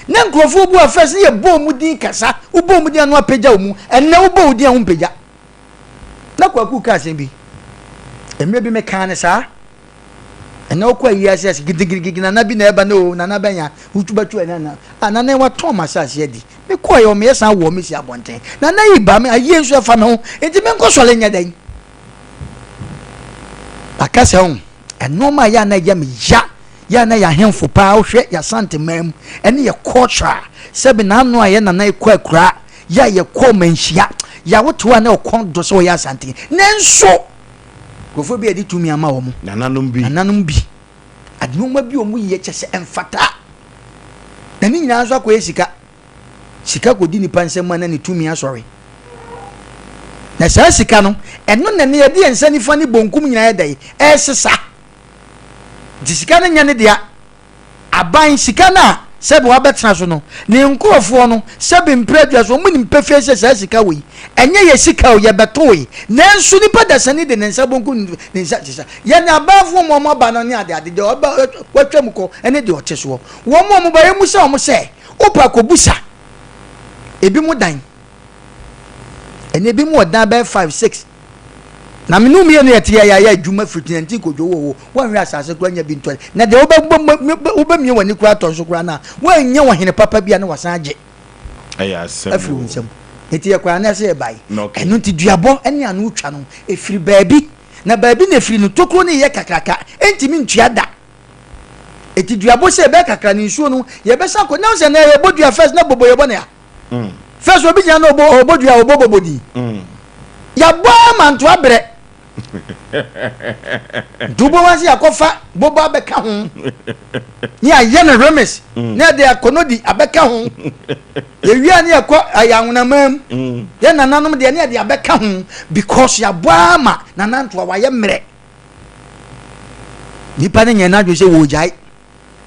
S3: na nkrofo bu afes ye bo mu din kasa u bo mu din anu apagya mu enne u bo din anu pagya na kwaku ka asem bi emre bi me kan ne sa enne o kwa yi ase gidigigi na bi na eba no na na banya utubatu na anana wa Thomas ase di me kwa yo me san wo me si abonten na na yi ba me aye nso afa me ho enti me nko sole nya dan akase ho ɛnoma ya na ya me ya na ya hemfo pa wohwɛ ya santemam ɛne ya culture sɛbe na ano a ya na ekɔ akura ya kɔ manhia ya wotoa na ɔkɔn do so ya asante nenso kofo bi edi tumi ama wo mu nananom bi adnoma bi omu ye kyese emfata na ni nyina so akɔ sika kodi nipa nsɛm na ne tumi asɔre na saa sika no ɛno na ne ye de nsa nifa ne bonkum nyina ye dai ɛsesa di sika no nya ne dia aban sika na sɛbe wabɛtena so no ne nkurɔfoɔ no sɛbe mpredua so mu ni mpɛfɛ sɛ saa sika wei ɛnyɛ yɛ sika o yɛbɛto yi nanso nipa dasani de ne nsa bonku ne nsa kyesa yɛ ne abaafo mu ɔmo aba no ne ade de ɔba watwa mu kɔ ɛne de ɔte soɔ wɔn mu ba yɛ mu sɛ ɔmo sɛ opa kɔbusa ebi mu dan ɛne ebi mu ɔdan bɛ 5-6 na menu mi no yete ya adwuma fitinanti kodwo wo wanhwe asase kura nya bi ntore na de obamie wani kura tonso kura na wanya wahene papa bia na wasan age
S1: aya asem
S3: afi nsem eti ya kura na se bai enu ti duabo ene anu utwa no efiri baabi na baabi na efiri no tokro ne ye kakraka entimi ntua da eti duabo se be kakra ni nsuo no ye be sanko na se na ye bodua first na bobo ye bo na ya first obi nya na obodua obobodi ya bo manto abre dubo wasi akofa bobo abeka ho ni aye na remes na de akonodi abeka ho ye wia ne yakọ ayanwonamam ye nananom de ne de abeka ho because ya boama nananto waye mre nipa ne nya na dwe se wo jai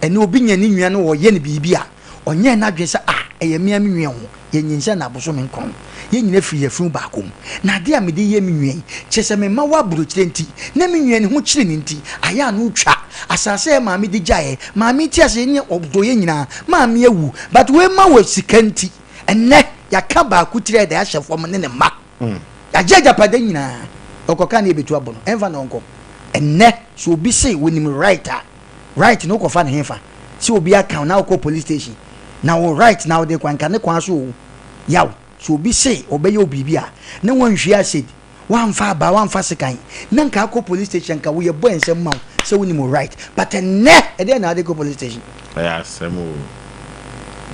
S3: ene obi nya ni nwia no wo ye ne bibia onye na dwe se eye mia mi nwia ho ye nyinsa na boso me nkon ye nyina fi yefun baakom na de amede ye mi nwia kyese me ma wa buru kire nti na mi nwia ne ho kire ni nti aya no twa asase ma me de jae ma me ti ase nye odo ye nyina ma me ewu but we ma we sikanti enne ya ka ba ku tire da ya hyefo mo ne ma ya jaja pada nyina okoka na ebetu abono enfa na onko enne so obi say wonim right no ko fa na henfa si obi account na ko police station na wo right now de kwanka ne kwan so yaw so obi say obeye obibia na wanhwe acid wanfa ba wanfa sekan na nka ko police station ka wo ye boy nsem ma so woni mo right but ne e de na de ko police station
S1: aya semo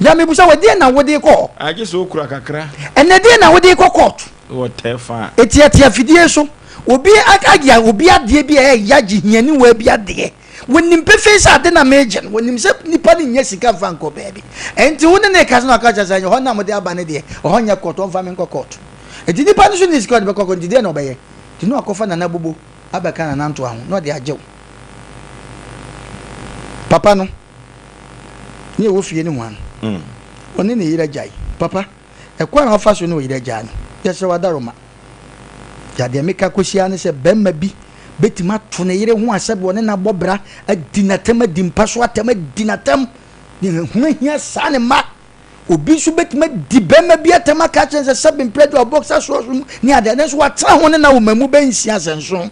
S3: ya me busa we de na wo de ko
S1: age so okura kakra
S3: ene de na wo de ko court
S1: wo tefa
S3: etia fidie so obi akagia obi ade bia ya gi hiani wa bia de wonim pefe ade na mejen wonim se nipa ni nya sika fanko baby enti woni ne kaso na kacha sanya ho na mo de aba ne de ho nya court on fa me court enti nipa no so ni sika de ko ndi de na obeye ti no akofa na na bobo abaka na nanto aho no de ajew papa no ni wo fie ni ho an oni ne yira jai papa e kwa na ofa so no yira jai no yese wadaroma ya de meka kosia ne se bemma bi betima to ne yire ho asebe woni na bobra adinatam adimpa so atam adinatam ni hu hia sa ne ma obi so betima di bemma bi atam aka chen se sabin plate or boxer so ni ade ne so watra ho ne na wo mamu bensia senso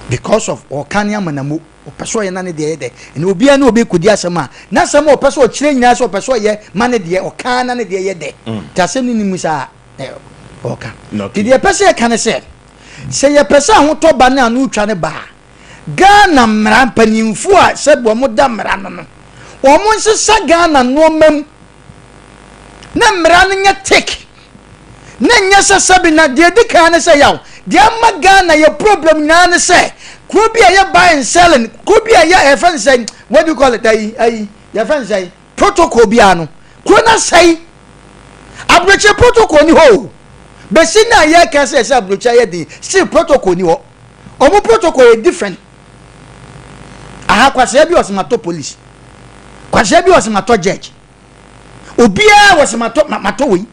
S3: because of okania manamu opeso ye na ne de de ene obi ana obi kodi asema na asema opeso kire nyina so opeso ye mane de okana ne de ye de tasem ni musa oka ti de pese ye kan se ye pese ho to ba na anu twa ne ba Ghana mra panimfu a sebo mo da mra no no o mo nsesa Ghana no mam na mra no nya tek na nya sasabi na de dika ne se yaw de ma Ghana ye problem na ne se ko bi a ye buy and selling ko bi a ye friend say what do you call it ai your friend say protocol bi anu ko na say abroche protocol ni ho besi na ye ka say abroche ye din still protocol ni ho omo protocol is different aha kwase bi osmato police kwase bi osmato judge obia osmato we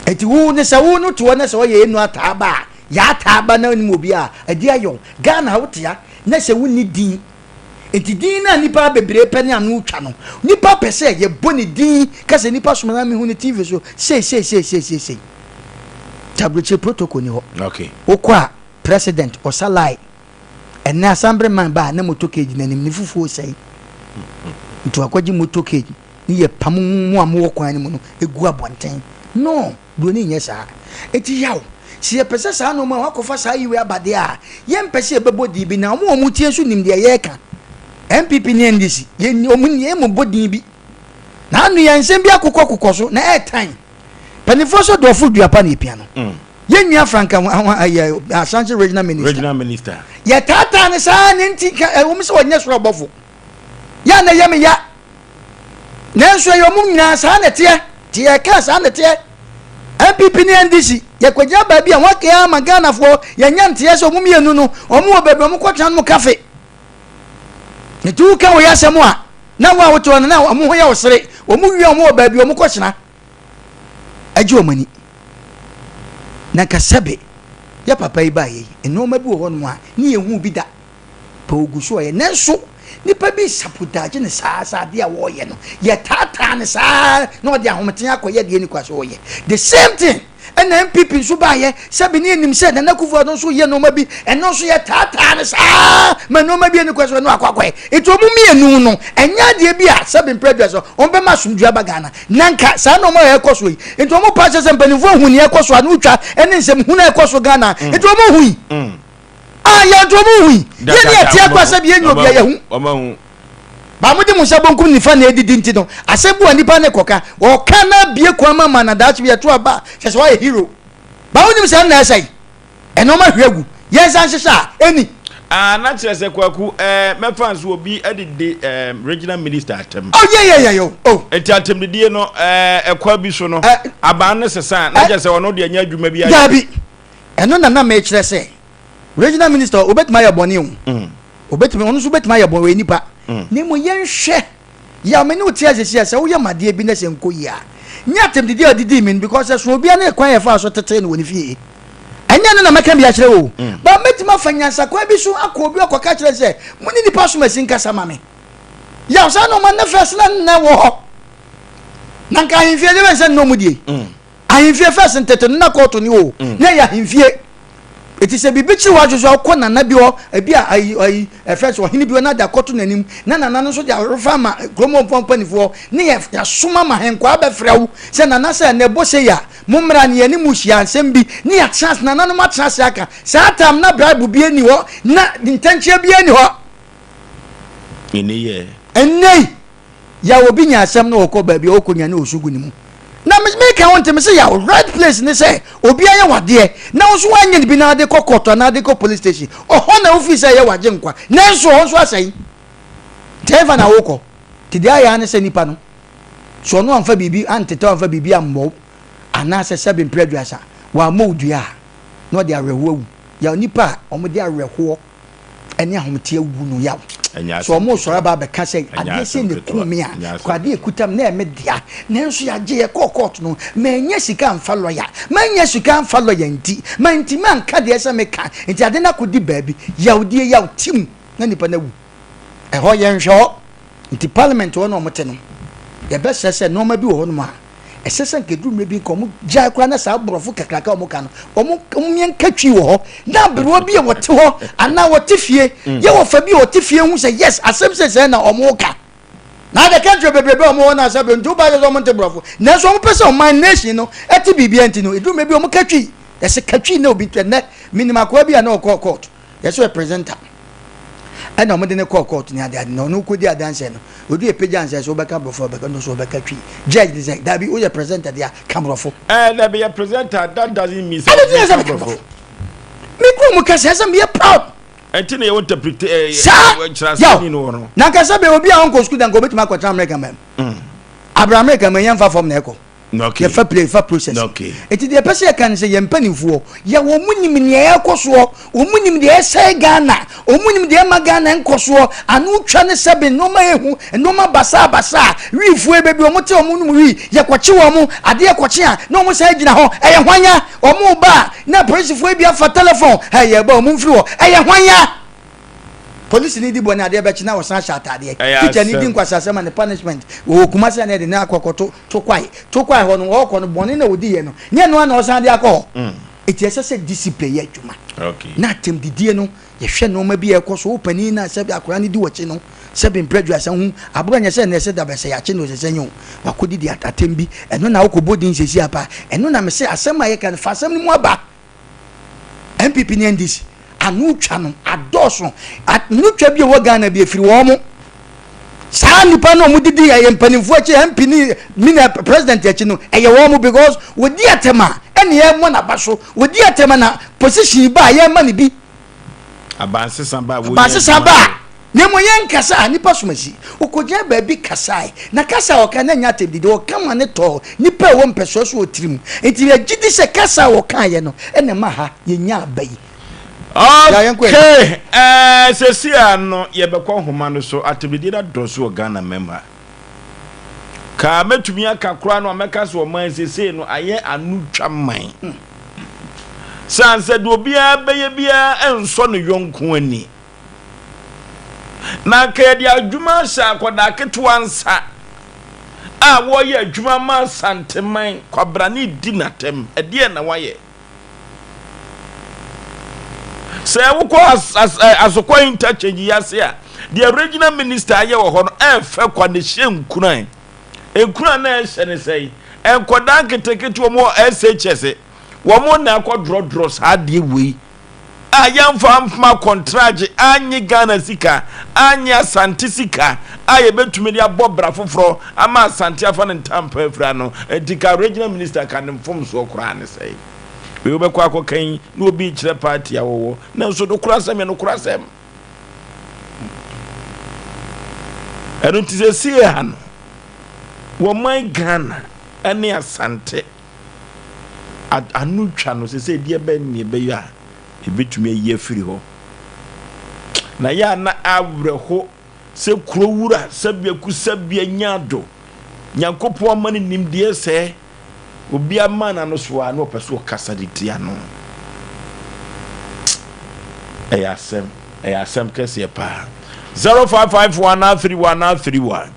S3: eti wu ne sa wu no to ne so ye enu ataba ya ataba na ni obia adi ayo Ghana wotia na se wu ni din eti din na nipa bebre pe ne anu twa no nipa pese ye boni din ka se nipa so na me hu ni TV so say tabloche protocol ni ho
S1: okay
S3: okwa president osalai ene assemblyman ba na motokeji nanim ni fufuo sei nto akwaji motokeji ni ye pam mu amwo kwan ni mu no egu abonten no broni nyɛ saa eti yaw si epese saa no ma wakofa saa yiwe abade a yɛn pese ebebo di bi na ɔmo tie so nim de yɛka MPP ne NDC yɛn ɔmo ne yɛn mo bodin bi na anu yɛn nsɛm bi akokɔ so na ɛtan panifo so dɔfo duapa na epia no yɛn nua franka Ashanti regional minister yɛ tata ne saa ne nti ɔmo sɛ ɔnyɛ soro bɔfo ya na yɛ me ya nanso yɛ ɔmo nyina saa na tie ka saa na tie MPP ne NDC yɛ kwagya baabi a wakaya magana fo yɛ nyantie so ɔmo mienu no ɔmo wɔ baabi ɔmo kɔtran mo kafe ne tu ka wo ya sɛm a na wa wo to na ɔmo ho yɛ wo sere ɔmo wi ɔmo wɔ baabi ɔmo kɔkyena agye ɔmo ni na kasabe ya papa yi ba yi enoma bi wɔ hɔ no a ne yɛ hu bi da pa ogu so yɛ nanso nipa bi sapotage ne saa de a wo ye no ye tata ne saa no de ahomten akoye de ni kwaso wo ye the same thing and MPP so ba ye sabi ne nim se na kufu adon so ye no ma bi eno so ye tata ne saa ma no ma bi ni kwaso no akwakoye eto mu mienu no enya de bi a sabi president so on be ma sumdua bagana nanka saa no ma ye kwaso yi eto mu pa se mpanifo hu ne ye kwaso anu twa ene nsem hu na ye kwaso Ghana eto mu hu yi ya dromu hui ye ne tie kwa sabi enyo bia ye hu ba mu di mu sabonkum nifa na edidi nti no asebu anipa ne koka o kana bie kwa mama na dachi bia to aba se wa ye hero ba mu di mu na esai eno ma hwegu ye san hyehyɛ eni
S1: na kyerɛ sɛ kwaku mefa nso obi edidi regional minister atem
S3: yo
S1: enti atem de die no ekwa bi so no aban ne sesa na kyerɛ sɛ ono de anya adwuma bi
S3: ya bi eno na me kyerɛ sɛ regional minister obetuma ya boni obetuma onu so betuma ya boni nipa ne mo yenhwe ya me ne otia sese wo ya made bi na se nkoyi a nya tem didi odidi min because so obi na kwan ya fa so tete ne woni fie anya na maka bi a kyerɛ wo ba metuma fanyansa kwa bi so akobi akoka kyerɛ se mo ni nipa so masin kasa ma me ya so no man na first na wo na nka himfie de ben se no mu die ahimfie first tete na koto ni wo na ya himfie eti se bibi chi wadwoso akọ nana bi ho ebi a first wo hini bi na da koto nanim na nana no so da refa ma kromo pompanifo ne ya soma ma henko abefrew se nana se na bose ya mumra ne yani muhia nsem bi ne ya chance nana no ma chance aka sa tam na bribe bi ani ho na intenchie bi ani ho enei ya obi nya asem na okọ ba bi okonya na osugu ni mu na me ka won tem say ya right place ni say obi aye wade na wo so wanye bi na de kokoto na de ko police station ho na office aye waje nkwa na nso ho so asai teva na woko ti dia ya ne se nipa no so no amfa bibi antete amfa bibi ambo ana se sebe mpreduasa wa modua no de areho ya nipa omo de areho ene ahomte awu no ya so mo so aba be ka say ade se ne kumi a kwade ekutam na emedia nanso ya je ye court no manya sika amfa lawyer manya sika amfa lawyer nti manti man ka de se me ka nti ade na kodi baabi ya odie ya tim na nipa na wu ho ye nhwo nti parliament wo no mote no ye be sese no ma bi wo no ma esese nkedu mebi komu jai kwa na sa borofo kakraka omo ka no omo mien katwi wo na bro bi e wote ho ana wote fie ye wo fa bi wote fie hu se yes asem se na omo ka na de country bebrebe omo na sa be ntu ba so omo te borofo na so omo pese man nation no eti bibia nti no edu mebi omo katwi ese katwi na obi twene minima kwa bi na okọ court yes representative ana omo de ne court ni ade no no kodi adanse no odu epeja anse so beka brofo beka no so beka twi judge dey say that be who represent there cambrofo
S1: that be a presenter that doesn't mean
S3: cambrofo me ko mo kase asem be proud
S1: enti na you interpret
S3: ni no na kase be obi a onko school dan go betima akọtra America man Abraham America man yan fa form na eko okay fa play fa process
S1: okay
S3: eti de pese kan se ye mpanimfo ya wo munim ne ya ekoso wo munim de ese Ghana wo munim de ma Ghana enkoso anu twa ne sebe no ma ehu no ma basa wifu ebebi wo mote wo munum wi ye kwache wo mu ade kwache a no mo sa gina ho eye hwanya wo mu ba na police fo ebi afa telephone ye ba wo mu mfiri wo eye hwanya police ni di bo na ade be china wo san sha atade teacher ni di nkwasa ma ne punishment wo kumase na de na akokoto to kwai ho no wo ko no boni na odi ye no nye no na o san de akọ it is a discipline yet juma
S1: okay
S3: na tem didie no ye hwe no ma bi e koso opani na se bi akora ne di wachi no se bi mpredua se hu abuganya se na se da be se ya chi no se senyo wakodi di atatem bi eno na wokobodin sesi apa eno na me se asem aye kan fa asem ni mu aba MPP ni ndisi anu twa no adoso anu twa bi wo Ghana bi efiri wo mo saa nipa no mu didi ya mpanimfo achi MP ni na president achi no eye wo mo because wodi atema ene ye mo na baso wodi atema na position ba ye ma ni bi
S1: abanse samba
S3: nemo yen kasa nipa somasi okoje ba bi kasa na kasa o kan na nya tebidi o kan ane to nipa wo mpeso so otirim enti ya gidi se kasa o kan ye no ene ma ha ye nya abai
S1: okay sesia no ye bekọ homa no so atebidi da doso o Ghana member ka metumi aka kura no ameka so o man sese no aye anu twaman sanse do bia beye bia enso no yonko ani na kedi adwuma sha koda keto ansa a wo ye adwuma ma santeman kwabra ni dinatem ede na waye se wo ko asokwa interchange yase a the regional minister aye wo ho no efe kwa ne hye nkuran na ehye ne sei enkoda keteketo mo SHS wo mo na akọ saa de wei ayamfa contract anyi Ghana sika anyi asante sika aye betumi dia bobra foforo ama asante afa ne ntampa afra no edika regional minister kan mfom so okura ne sei we obekọ akokan na obi kire party awowo na so do kura sem no kura sem eno tise sie ha no wo man Ghana ane asante anu twa no se die ben ne be ya ebetumi ayi afiri ho na ya na awreho se kurowura sabiaku sabia nyado nyankopo mani nimdie se obi amana no so ano peso kasa ditia no ayasem kese pa 05513131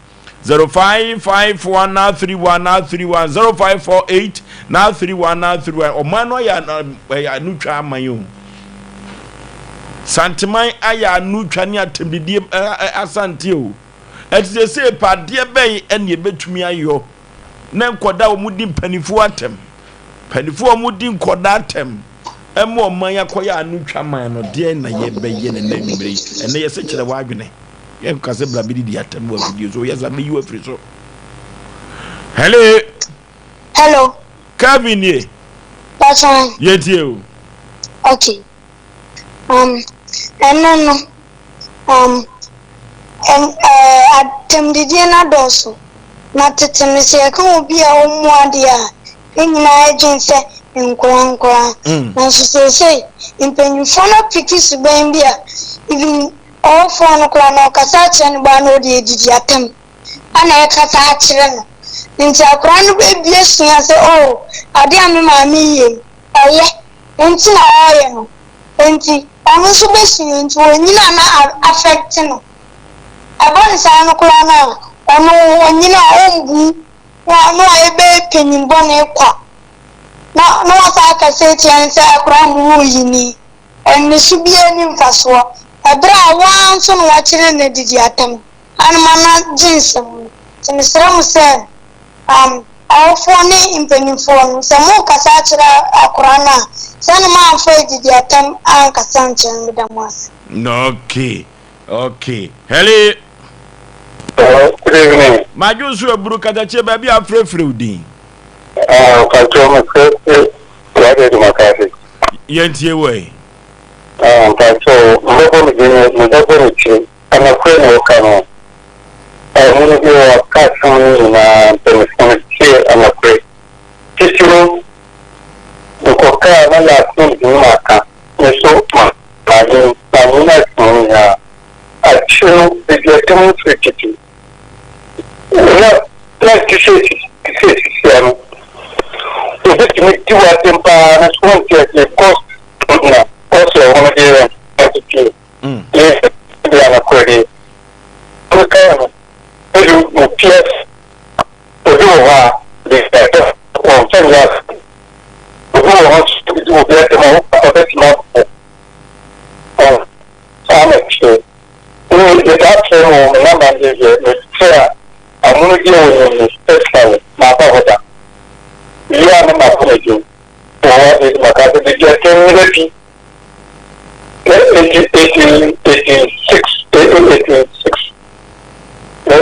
S1: 05513131 0548 omano ya nutwa amayo santiman aya nutwa ni atembidie asante o etise se pade bɛn ene betumi ayo na nkoda omudi mpanifu atem panifu omudi nkoda atem emo oman yakoya anutwa man no de na ye bɛye ne nanwumre ene ye se kyerɛ wadwene ye nkase bla bi di atem wa video so yeza me Yaw Oforisuo hello Kevin ye
S4: that's fine
S1: yetie o
S4: okay no atemdidie na doso na tetemese ka obi a omu ade a enyina agense nkura na so say impanyufo na pikis ban bia even all for no kula na kasa chen ba no de didi atem ana e kasa akire no nti akura no be bie sua say oh ade ame ma me ye aye nti na aye no nti anu so be sua nti onyina na affect no abon sa no kula na anu onyina ombu na no aye be penyimbo na ekwa na wasa ka se tian se akura mu yini en su bia ni mfaso abra wan so no wa kire na didi atam anu mana jinsem semisra mu se awfo ni impenifo no se mu kasa kire akura na se no ma afo didi atam an kasa nchen da mwas
S1: okay hello
S5: good evening
S1: majusu eburu katache ba bia frefre udin
S5: control my first democracy
S1: yentie we
S5: control local government and a friend of Kano and you are casting na here and a pray kisiru ukoka na la kumaka so na ya action the security na kisi to make you at them na school the cost na also one here attitude yes they are query okay you PS to do the better on 10 years to will be at the moment of this month. Oh, I'm sure. Without saying, remember, fair. I'm going to deal with this personally. My father. You are not my colleague. What is my cousin? Did you attend me? 86. The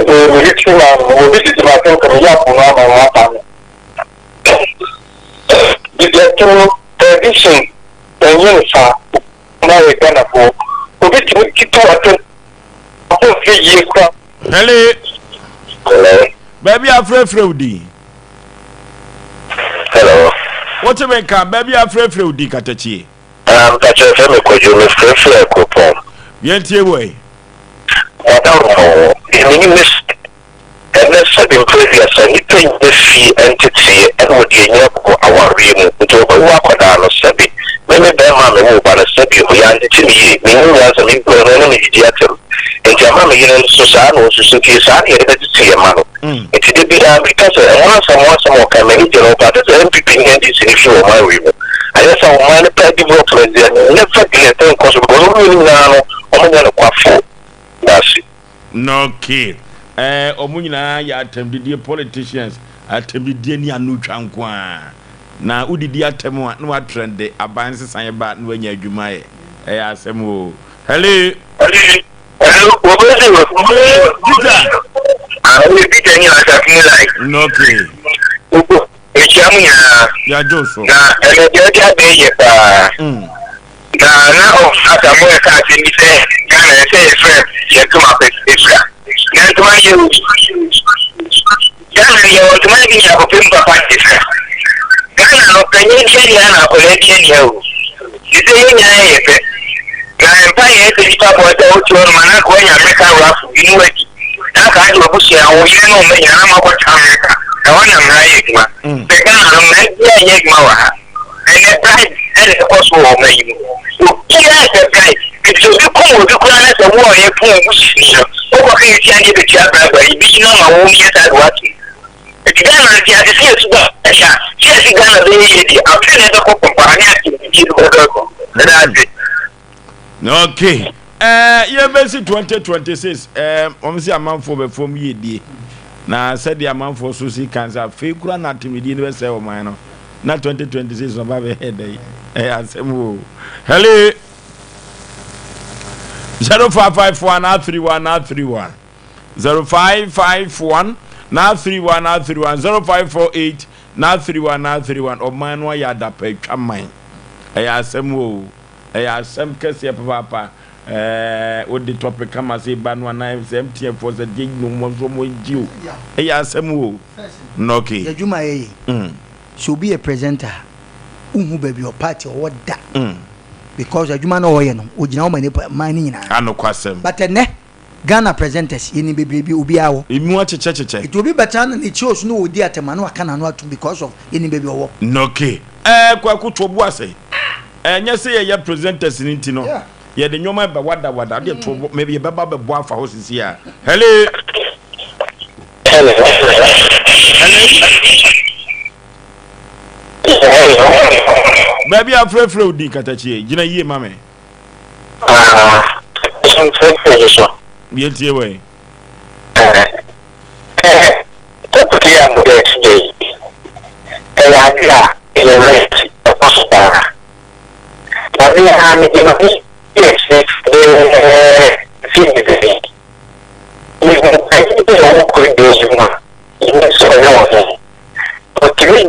S5: rich man will visit my friend from Yapon and Watan. The tradition and uniform, now a gun of war, who did you keep to attend?
S1: Hello. Baby, I'm Frody.
S5: Hello.
S1: What you make? Baby, I'm Frody, Katachi.
S5: That's a family could you miss Frefle coupon?
S1: Yet, away.
S5: I don't know. You miss and let's have been previous and you think this entity and what you know our real to walk down a sebi. Maybe their mammy will ban a sebi who are the chimney, meaning as an enemy idiot. And your mammy in Susano, Suzuki, Sani, and the tea man. It did be because once more can make it over the MPP and this if you are my women. I just have one petty development there. Never get a possible now on the quaffle. That's it.
S1: No kid. Omunyina ya attempt politicians attempt ni anu twankwa na udidi atem a na watrende abanse san ba na wanya adwuma ye asem o hello
S5: Hello, no kid.
S1: ya joso
S5: Na be now after more cards in the Ghana say friend you come up Israel. Now to my you Ghana you want to make me a open papa Israel. Ghana no can you say Ghana already in you. You say you know Ghana empire is the top of the ocean man ko ya America rap you know that kind of bush ya o you know me ya ma ko America. I want to marry you. The Ghana no me ya ma wa. And the bride and the also me. Yes, the guy. If you come with the class of war, you pull bush. What can you tell the child? You know my own yet at what? It's Ghana, the other things. Yes, Ghana, the I'll tell you the company.
S1: Okay. Yeah, basic 2026. Obviously, a month for before me, dear. Now, said the amount for Susie cancer, fake one at me, didn't say, oh, mine. Not 2026 of our head. Hello 0551 931 0551 931 0548 931 or man why ya da pe twaman asem wo asem kese papa what the topic come as a ban one MTF for the dig no mo so mo jiu asem wo no okay
S3: the juma should be a presenter who baby your party or that because adwuma no hoye no ogina o mani nyina
S1: anokwasem
S3: but ne Ghana presenters yeni bebrebe obi awo
S1: emu achecheche
S3: it will be better than the chose no odi atema no aka na no atu because of yeni bebe owo
S1: no okay kwakuto bu ase nya se ye presenters ni nti no ye de nyoma ba wada de to maybe ye baba be bo afa ho sisi a hello baby afrefre odi katachi gina yie mame bien tie we
S5: ya mo de today ya ele pastor la via mi di yes fini de ni ko de juma ni so no o tiri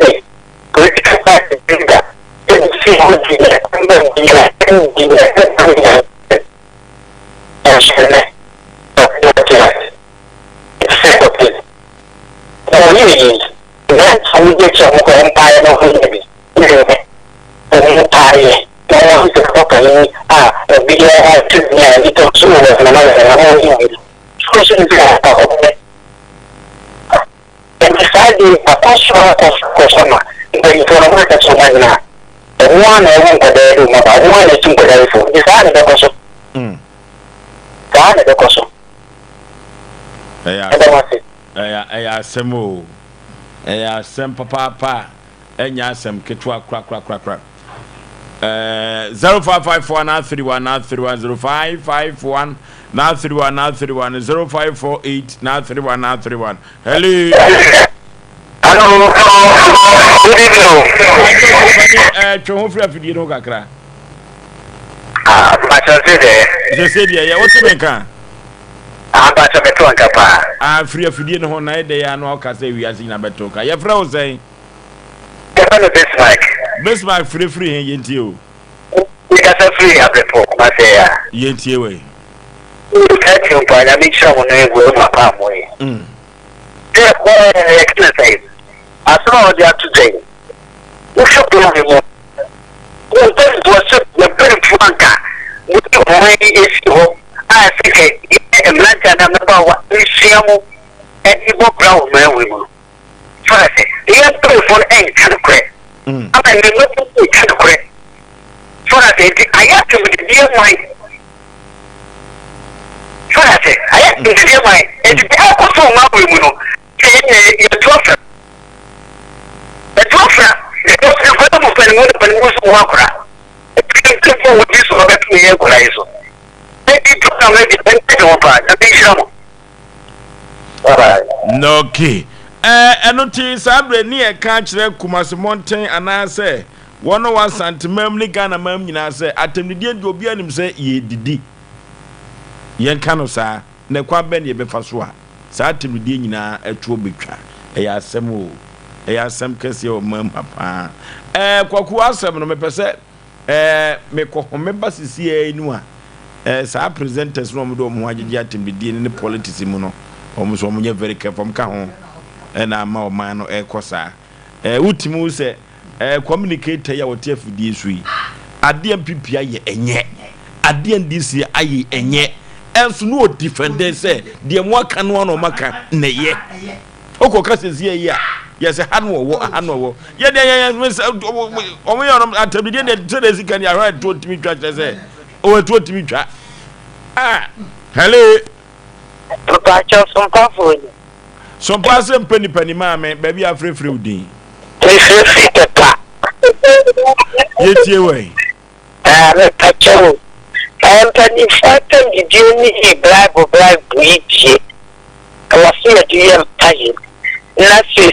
S1: asemo asem papa enya asem ketwa kra 0554 931 931 0551 931 0548 931 931. Hello.
S5: Hello. Good evening.
S1: Chon free afidi no kakra.
S5: Je
S1: say there. What you make kan?
S5: Bacha beto ankapa.
S1: Free afidi no ho na de ya no ka say wi asi na beto ka. Ye fra wo say. Bismarck free here yenti o.
S5: We got a free abepo ma say ya.
S1: Yenti we.
S5: Thank you for that. Make sure we know my family. Yeah, well, say. I saw the other day. We should be able. We was the very franca. We way is I think a black and number what we see and he walk around where we will. First, he has to for a kind of credit. I mean, the kind of credit. First, I have to be dear my. First, I have to be dear my. And I also know we will. The trophy. The trophy. The trophy. People with this or that me equalize.
S1: No okay. Enoti sabre ni e ka kire Kumasi Mountain ana say 101 santimam ni Ghana mam nyina say atemnidie de obi anim say ye didi. Yen ka no sa na kwa ben ye befa so a sa atemnidie nyina atwo betwa. Eya asem o. Eya asem kese o mam papa. Kwaku asem no me pese me ko homeba sisi enu a sa presenters no mo do mo agye atemnidie ni politics mu no. So I'm very careful from Kahon and I'm a man or cosa. Ultimu say, communicate ya what if this week. I didn't PPI and yet. I didn't this year, I and yet. Else no defender say, dear what can one or maka, nay yet. Oko Cassis here, yes, a handwall. Yeah, Miss Omeon at the beginning, so can you write 20 me track, I say, or 20 me track. Hello.
S5: Bacha Sompa for you.
S1: Sompa Asem Mpe Nipa, baby, I'm free udin. Yet you way.
S5: Pacho. Anthony Fatten, did you need a bribe breach? I was here to your pay. Last year,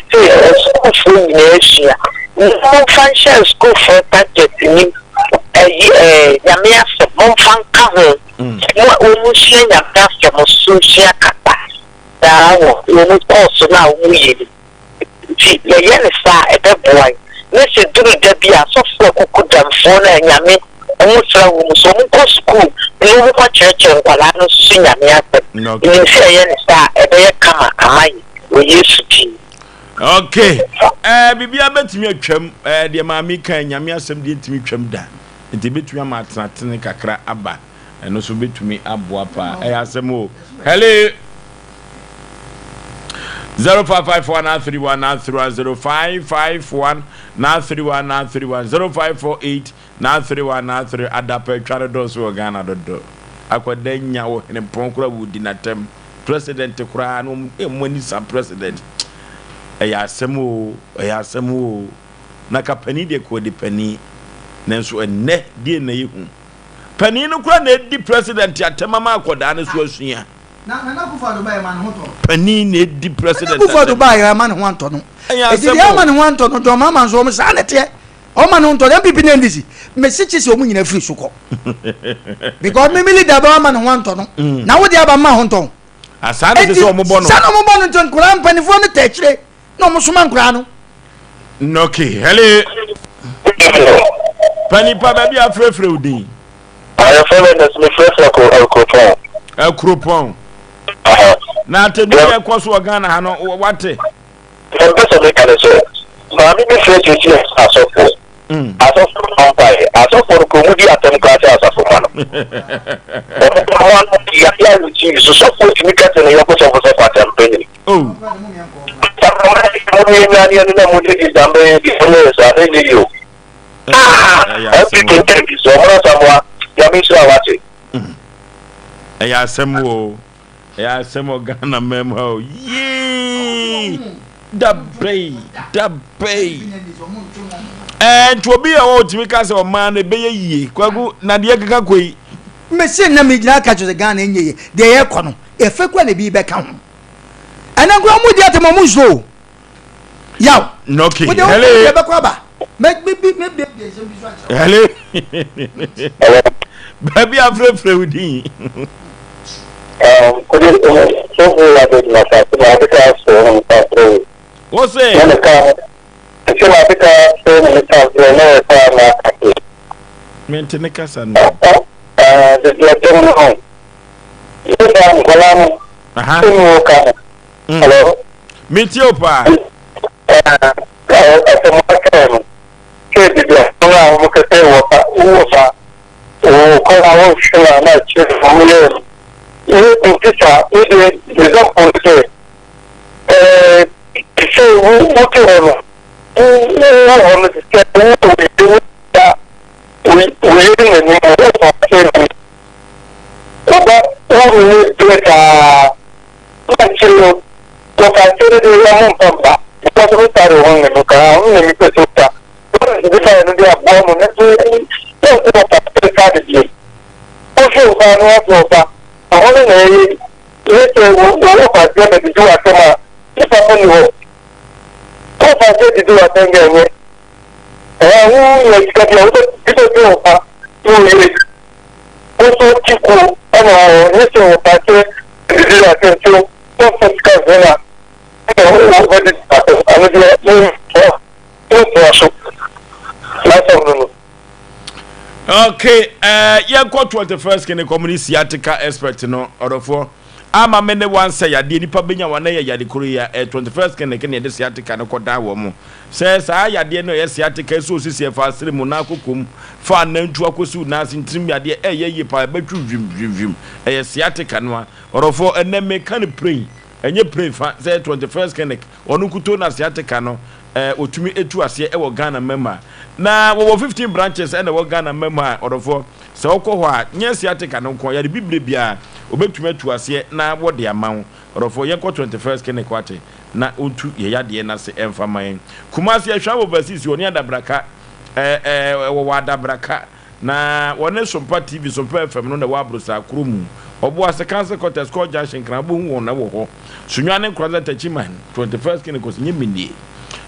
S5: school in Asia. No function school for budget. Yamia for one fan what almost saying that that's the most social capacity. Also now we the yellow star at the boy. Let's do the beer so for could and phone and yammy almost so school. No more church and Palano sing and you say yellow star at the come we used to.
S1: Okay. Bibi abet me atwam de maami kan nyame asem de ntimi twam da. Nti betu am atene kakra aba. Eno so betumi aboa pa. Asem o. Hello. 0554931931 0548 931 adapa tware do so Ghana dodo. Akwadanya wo hene ponkura wudi natem. President kura no emoni sa president. Asem o na kapani de ko de pani nanso enne de na yehu pani no kura na di president atema ma akoda na so asua
S3: na kufa do bae man ho to
S1: pani na di president
S3: kufa do bae man ho anto no e di man ho anto no do mama so mo sa na te o man ho to dem pipi na ndisi me sichi se o mu nyina free suko because me leader ba man ho anto no na wo de aba ma ho to
S1: asana se so mo bo no
S3: sa no mo bo no to kura panifo no techire no mo suma nkura no
S1: okay hello pani pa baby afrefre udin
S5: I follow the Smith
S1: Akropon na tedu e kwaso Ghana ha no wate
S5: the person make an so na me be free to see asofo asofo ampai asofo ko mudi atem class asofo mano ya luchi so so ko mi ka tene yo ko so so patem penny
S1: oh
S5: na mudi di dambe di ole sa de yo so mara samwa ya mi so awati
S1: asem wo asem Ghana memo ye da bay to obi a wo timi ka se o man e be yie kwagu na de keka koi
S3: me se na me gina ka cho Ghana enye de ye kɔ no e fe kwa na bi be ka ho ana gro mu dia te mo mu so yaw
S1: okay
S3: hele be kwa ba me
S1: hele baby afrefre udin
S5: could you so la de na ka so
S1: what's it
S5: se la de ka so na ka no ka na ka
S1: mentene kasa no
S5: de la de no yo ba ngolano
S1: aha
S5: no ka hello
S1: mitiopa
S5: se mo ka no ke de la mo ka te wo fa o ko la wo shula na che mo le e pisa e de za po se se wo ke no no se ke wo de ya we ne ni mo ko se ni ko ba wo ni de ka ma che lo ko ka se de ya mo pa ba ko so ta ro won ne ka ne mi ko so ta ko de ka ne de abo mo ne so ko ta ka de ji o so ka no so ba àwọn ne ye se wo pa je me ju wa ma ti pa mo ni wo ko fa je di wa tenge ni wo ye ka bi o to o pa wo ye o so ti ku ana ni se o pa je di wa tenge so fa ka zena o ba di ta ana di no so la so no
S1: okay yeah got 21st kene community sciatica expert no orofo ama mene wan say yade nipa benya wan ya yade koro ya 21st kene de sciatica no koda wo mu say sa yade no ya sciatica so sisi fa asire mu na akokom fa nantu akosu na asintrim yade ye pa betwu vim sciatica no orofo ene me kan pray enye pray fa say 21st kene onu kuto na sciatica no otumi etu ase e wo Ghana member na wo 15 branches and wo Ghana member orofo se okọ ho a nya sciatica no ko ya de bible bia obetumi etu ase na wo de amawo orofo ye ko 21st kene kwate na otu ye yade na se emfa man kumasi ahwa wo basis oni adabraka wo adabraka na wone Sompa TV Sompa FM no na wa abrosa kromu obo ase cancer contest ko junction krabo hu na wo ho sunwane kroza tachiman 21st kene ko sinye minie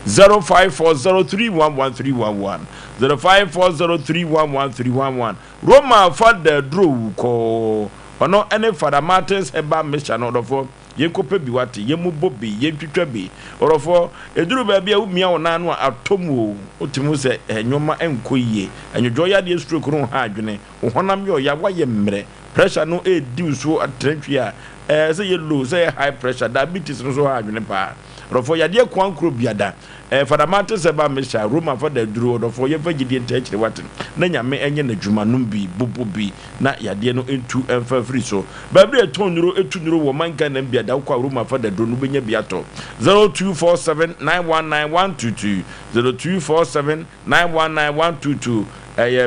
S1: 0540311311 0540311311 Roma father drew ko ono ene father matters eba mission odofo yekope biwate yemu bobi yentwitwa bi odofo eduru ba bia umia wona no atomu otimu se enwoma enkoyie enwodwo ya de stroke ro ha adwene ohonam yo ya waye mmre pressure no e diuso atrantwi a say low say high pressure diabetes no so ha adwene pa odofo ya de kwankro biada fadamate seba mesha Roma for the duro do for ye fagidi ntachire waten na nyame enye na dwuma numbi bobobi na yade no entu emfa free so babri etonuro etunuro wo manka na bia da kwa Roma for the duro no benya biato 0247919122 0247919122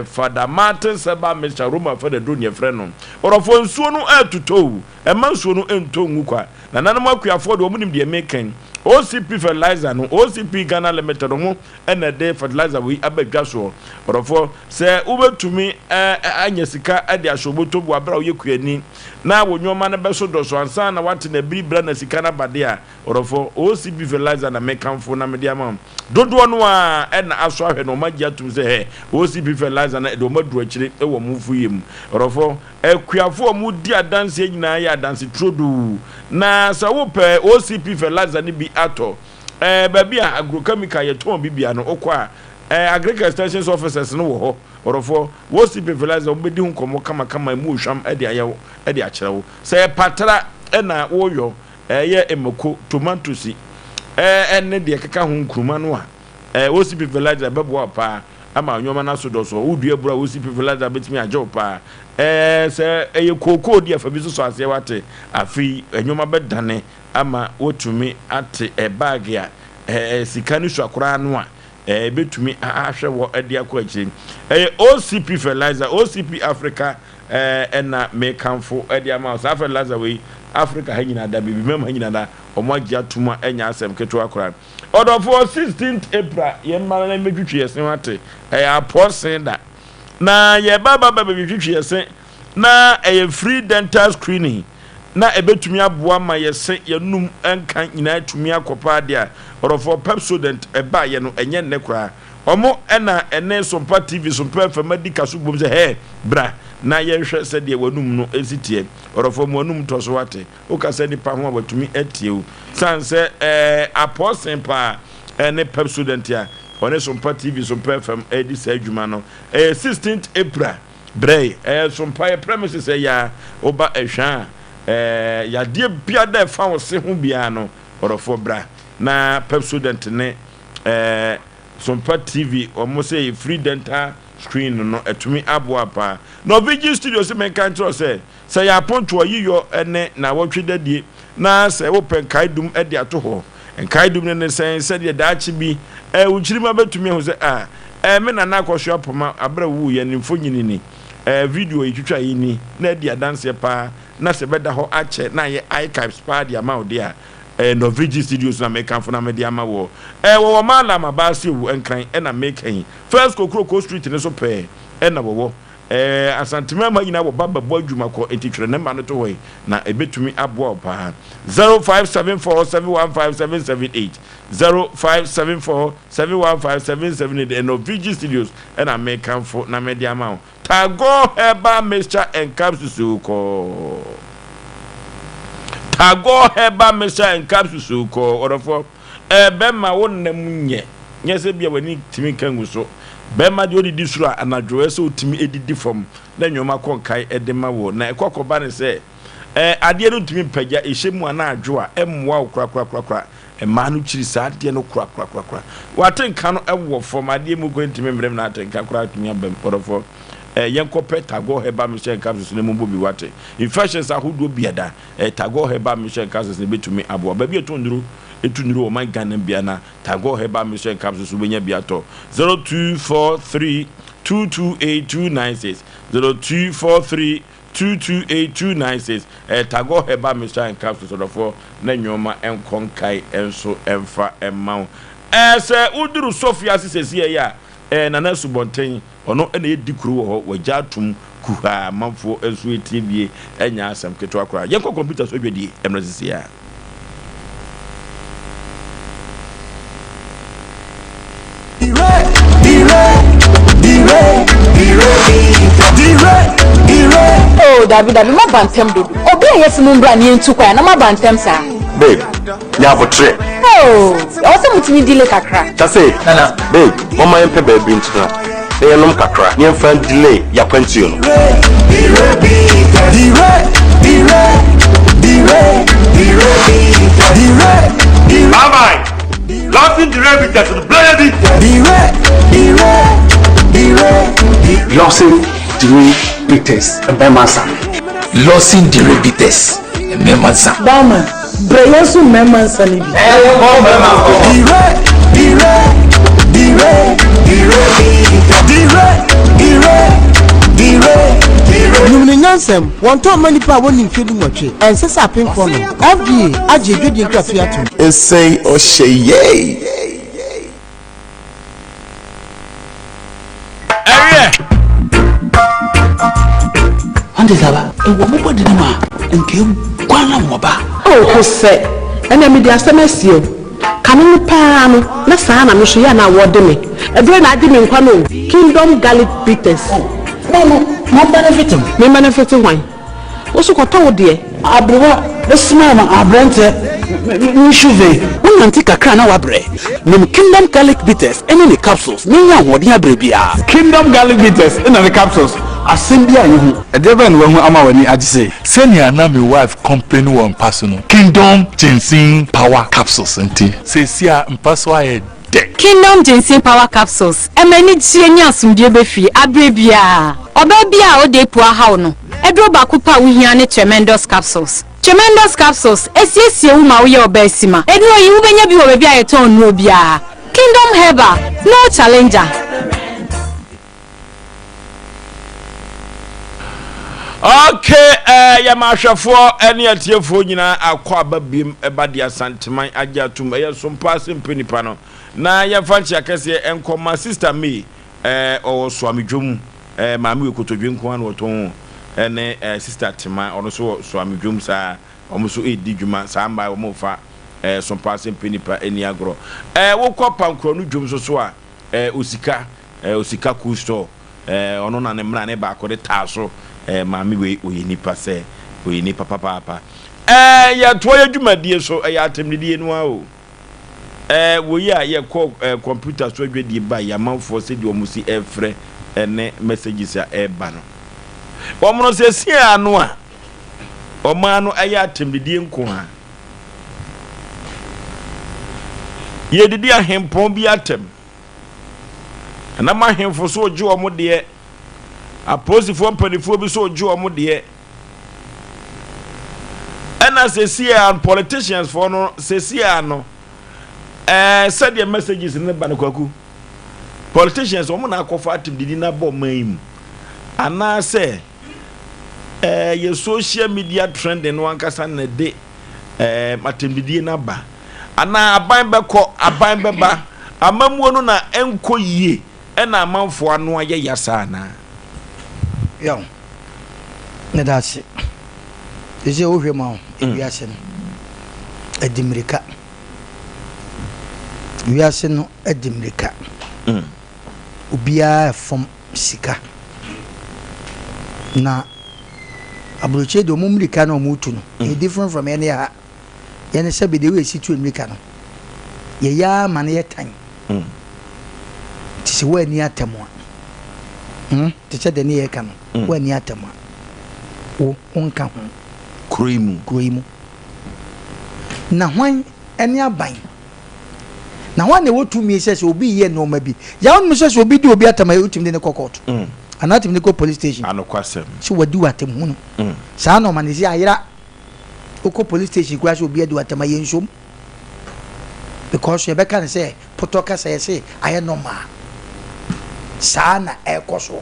S1: fadamate seba mesha Roma for the duro ye frɛ no orofo nsuo no atuto ema nsuo no entongu kwa na nanom akuafo do omunim de mekan OCP fertilizer no OCP Ghana Limited ho ena de fertilizer we abadwa so orofo se ubetumi anya sika ade ashoboto bu abra ye kuani na wonwoma na beso doso ansa na wate na bibra na sika na bade a orofo OCP fertilizer na mekanfo na media mam dodo no a ena aso ahwe no magya atum se he OCP fertilizer na do maduru akire e wo mufu yem orofo akuafo mu di adanse nyina ya adanse trodu na sa wo pe OCP fertilizer ni bi ato baby agrochemical ye ton bibia no okwa agriculture extension officers no wo ho orofo OCP fertilizer obedi hu komo kama mu hwam ade ayewo ade akyerewo say patra na wo yo ye emako tomatoes ene de keka hu nkruma no a OCP fertilizer bebo pa ama nyoma na so doso udua bura OCP fertilizer betimi ajo pa se eye koko di afa bi so ase wate afi nyoma bedane ama wotumi ate bag ya sika ni so akora no a betumi ahwe wo ade akọ akyi OCP fertilizer OCP Africa na mekanfo ade ama South fertilizer we Africa hanging at the baby mem hanging at that or more Jatuma and Asem Ketua Cran. Order for 16th April, young man and make you say, I poor saying that. Na ye baba baby say, na a free dental screening. Na ebetumi aboa ma ye se ye num enkan nyina tumi akopa dia orofo Pepsodent eba ye no enye ne kra omo ena ene Sompa TV Sompa FM medical so bom se he bra na ye hwe se de wanum no esitie orofo mo wanum to so wate o ka se nipa ho abatumi atie o san se apostle pa ene Pepsodent ya one Sompa TV Sompa FM edi sa adwuma no 16th April bray Sompa premises ya oba ehwa ya die bia da fa wo se ho bia no orofo bra na Pepsodent ne Sompa TV omo say free dental screen no etumi aboa pa no Vigi Studio se men kan tro say ya ponto yiyo ene na wotwe dadie na say open kaidum e de ato ho en kaidum ne say de daachi bi uchirima betumi ho say me na na kwosho apoma abra wu ye nimfo nyini ni video yitwa yi ni na dia dance pa na se beda ho ache na ye archives pa dia ma odia no Vigi Studios na make for na media ma wo wo ma la ma ba se wu enkran e na make hin first Kokro Street ne so pe e na wo asantema ma nyina wo baba bo adwuma ko entitwere ne ma no to we na ebetumi abo pa 0574715778 0574715778 no Vigi Studios e na make for na media ma Tago Heba Mr. and Capsules ko Tago Heba Mr. and Capsules ko orofo bema wonnem nye nyese bia wani timi kangu so bema de odi disura anadwo so timi edidi fom na nyoma konkai edema wo na ekokoba ne se ade no timi pagya ehemu ana adwo a emwa kura manu chiri sa ade no kura watenka no ewo fom ade mu ko ntimi mrem na atenka kura tumi abam orofo yenko pe Tago Heba Mr. Capsules ne mumbo bi wate infections ahodo biada Tago Heba Mr. Capsules ne betumi abo ba bi etonduru etunuru o man Ghana bia na Tago Heba Mr. Capsules benya biato 0243228296 0243228296 Tago Heba Mr. Capsules odofo na nyoma enkonkai enso emfa emma se uduru Sofia sisesi ya nana subonten ono ene edikuru ho wajatum kuha manfo enso etibie enya asem keto akora yenko computer so dwedi emrasisi ya
S6: Oh, David, ma bantem do. Obi ayefunu mbra ni entu kwa na ma bantem sa.
S7: Babe, ya votre.
S6: Oh, also mutimi delay kakra.
S7: Tase, nana, babe, mama yempe baby ntina. Dey nom kakra. Yem fan delay ya kwantu no. Bye bye. Losing the rabbit to the bloody. Losing the rabbit and Bemasa. Losing the rabbit and Bemasa.
S6: Bama, Breyosu Memansa ni bi.
S8: Nansem, one time many power winning feeling watch it, and says up in front of FDA. Aji did you graph here to
S7: Osei Yaw.
S8: Ande Saba, and what more did ma and came Kwana Moba.
S6: Oh, Osei, and then the SMS coming pan, na sana Mishia na wademe. A brain I didn't kwano, Kingdom Garlic Bitters.
S8: No, benefiting.
S6: Me benefiting wine. What's what told dear?
S8: Abra, the small Abrante, Mishuve, one antique crana wabre. Name Kingdom Garlic Bitters, and in the capsules, Nia Wadia Brabia.
S9: Kingdom Garlic Bitters, and the capsules. Assembly, a devil when Amawani, I say, send your name, wife, complain one personal. Kingdom Ginseng Power Capsules, and tea. Say, see, I'm persuaded.
S10: Kingdom Ginseng Power Capsules. E many tienya sumdie befi abrebia. Obabia o de po ha no. Edro ba kupa wuhia ne tremendous capsules. Tremendous capsules esiesie wu ma wo ye obasima. Edro yi wo benya bi wo bia ye ton no bia. Kingdom Herbal, no challenger.
S1: Okay, Yamashafo, any at your phone, akwa babim, ebadia santiman, ajatum, Sompa Mpe Nipa no. Na ya fancy akese enko my sister me, or Swami Jum, Mami Kotodwinkwan woton, ene sister Tima, or so Swami Jum sa, almost 8 diguma, samba or mofa, Sompa Mpe Nipa, any agro. Woke up and cronu jum so, Usika Kusto, ono na nemra ne ba akode taso. Mami we nipa se we nipa papa ya to ya dwumadie so ya atemnidie no a o we ya ye call computer so adwedie ba ya manfo se di omusi efre ene messages ya eba no omono se sia ano a oma no ya atemnidie nko ha ye didi ahempon bi atem na ma hemfo so oju omode Aposi for penifo bi so oju omo de ena sesia and politicians for no sesia no send their messages in the banakwaku politicians omo na akofa atim didi na bo man ana say your social media trend no ankasa na de matim didi na ba ana aban beko aban beba amamuo no na enko yie ena amanfo ano aye yasa na
S3: Young, that's it. Is your over mouth? We are saying a dimrika. We are saying a dimrika. Ubia from Sika. Na Abroche do Mumrika no Mutuno. Different from any other. Yana said, the way sit to Mricano. Ya man yet time. Tis where near Tamwa. Teacher the near can when near Tama. Oh, unka cream. Now, when any are buying. Now, one they want to me says will be here no maybe. Young Mrs. will be do be at my ultimate in the court. And not in the police station. I know question. She will do at the moon. Sano man is here. Oko police station crash will be do at my yen because Rebecca say, Potoka say, I am no ma. Sana ekoso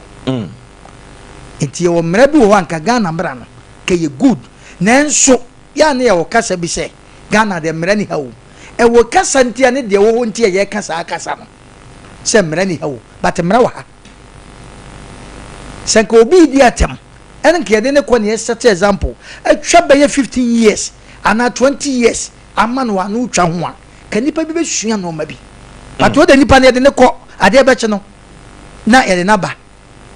S3: enti ye wo mrabi wo anka Ghana mbra no ke ye good nanso ya na ye wo kasa bi se Ghana de mra ni hawo e wo kasa ntia ne de wo ntia ye kasa akasa no se mra ni hawo but mra wa ha se ko bi di atem en ke de ne ko ne set example atwa be ye 15 years ana 20 years amano wa no twa ho a ka nipa bi be sua no ma bi but wo de nipa ne de ne ko ade be che no na yele naba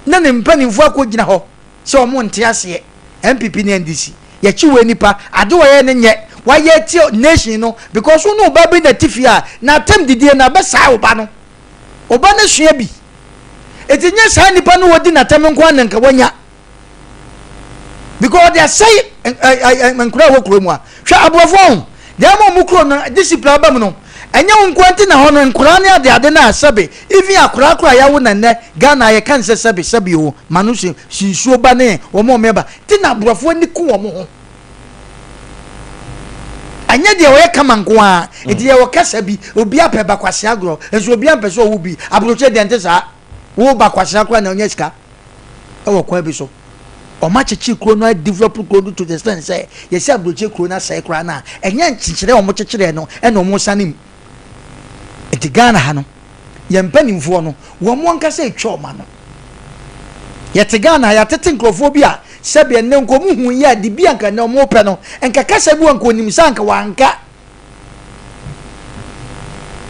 S3: na ne mpanimfo akogina ho se omo nte ase MPP ne NDC ye chiwe nipa ade wo ye ne nye wa ye ti nation no because no ba bi na tifia na tem didie na ba sa oba no oba na hwe bi etinye sa nipa no wodi na tem nko anenka wanya because they say mankura wo kuro mu a hwe abrofo de mo kuro no discipline ba mu no enya wonkwante na hono nkura ne ade na asabe even akura ya wo nanne Ghana ye kan se sabe ho manusi sinsuo ba ne wo mo meba ti na brofo ni ku wo mo ho anya de wo ye kama nko a edi ye wo kasa bi obi apɛ bakwase agro enso obi ampɛ so wo bi abroche de ante sa wo bakwase akura na onya sika e wo kwa bi so o ma chichi kuro no develop kuro to the extent say ye se abroche kuro na sai kura na enya nchichire o mo chichire no e no mo sanim eti Ghana ha no ye mpanimfo no wo mo nkasa etwa ma no ye te Ghana ya tete nkrofo bi a sebe ne nko muhu ya di bi anka na mo pe no enka kasa bi wanko nim sanka wanka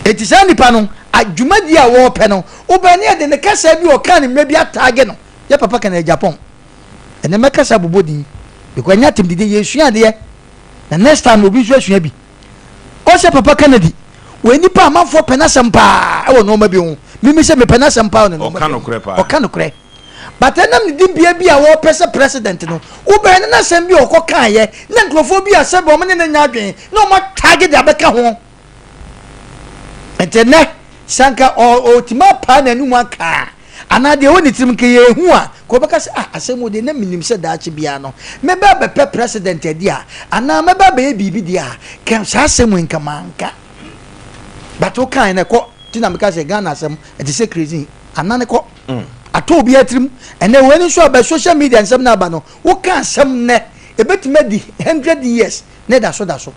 S3: eti sani pa no adwuma di a wo pe no obani ade ne kasa bi o kan me bi atage no ye papa kan na Japan ene me kasa bobodi because nya tim di ye sua de na next time obi sua bi o se papa Kennedy we nipa amanfo penasem pa e wo no ma bi hu mimi se me penasem pa no
S1: o kanu kre
S3: but enam ni dimbia bi a wo pese president no wo be na asem bi okokan ye na nkrofo bi a sebe o me ne nya adwen na o ma tag de abeka ho entene sanka o tima pa na nu aka ana de woni tim ke ye hu a ko beka se asem o de na minim se daachi bia no me ba be president edi a ana me ba be bibi dia ke sa asem nka manka but o kan na ko tina me ka se Ghana asem e de se crazy anane ko ato obi atrim ene wani so ba social media nsem na aba no wo ka asem ne ebetime di 100 years ne da so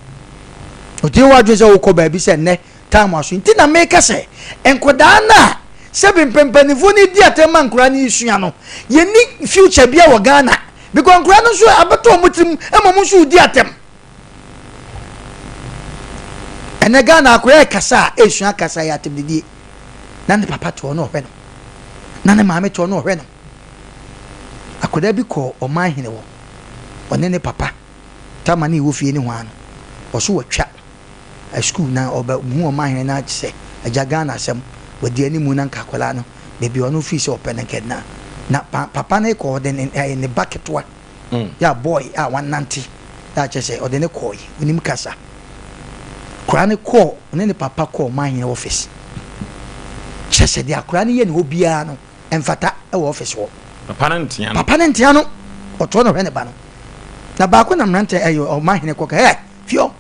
S3: odi wa dwe se wo ko ba bi se ne time aso nti na make se enkoda na seven pempanifu ni di atema nkura ni isua no ye ni future bia wo Ghana because nkura no so abeto mutrim ema so di atem ene Ghana akura kasa esua kasa ya atem didie na ne papa to no hwe no na ne maame to no hwe no akoda bi ko o man hene wo one ne papa tamani wo fie ni ho ano wo so watwa a school na oba hu o man hene na chise aja Ghana asem wadi ani mu na nkakola no bebi ono fi se open nkena na papa ne ko de ne bucket wa ya boy a 190 da chese o de ne koyi unim kasa kura ne ko ne papa ko man hene office chese dia kura ne ye ne obia no emfata e wo office wo papa ne ntia no oto no hwe ne ba no na ba ko na mrante ayo o man hene ko ka fio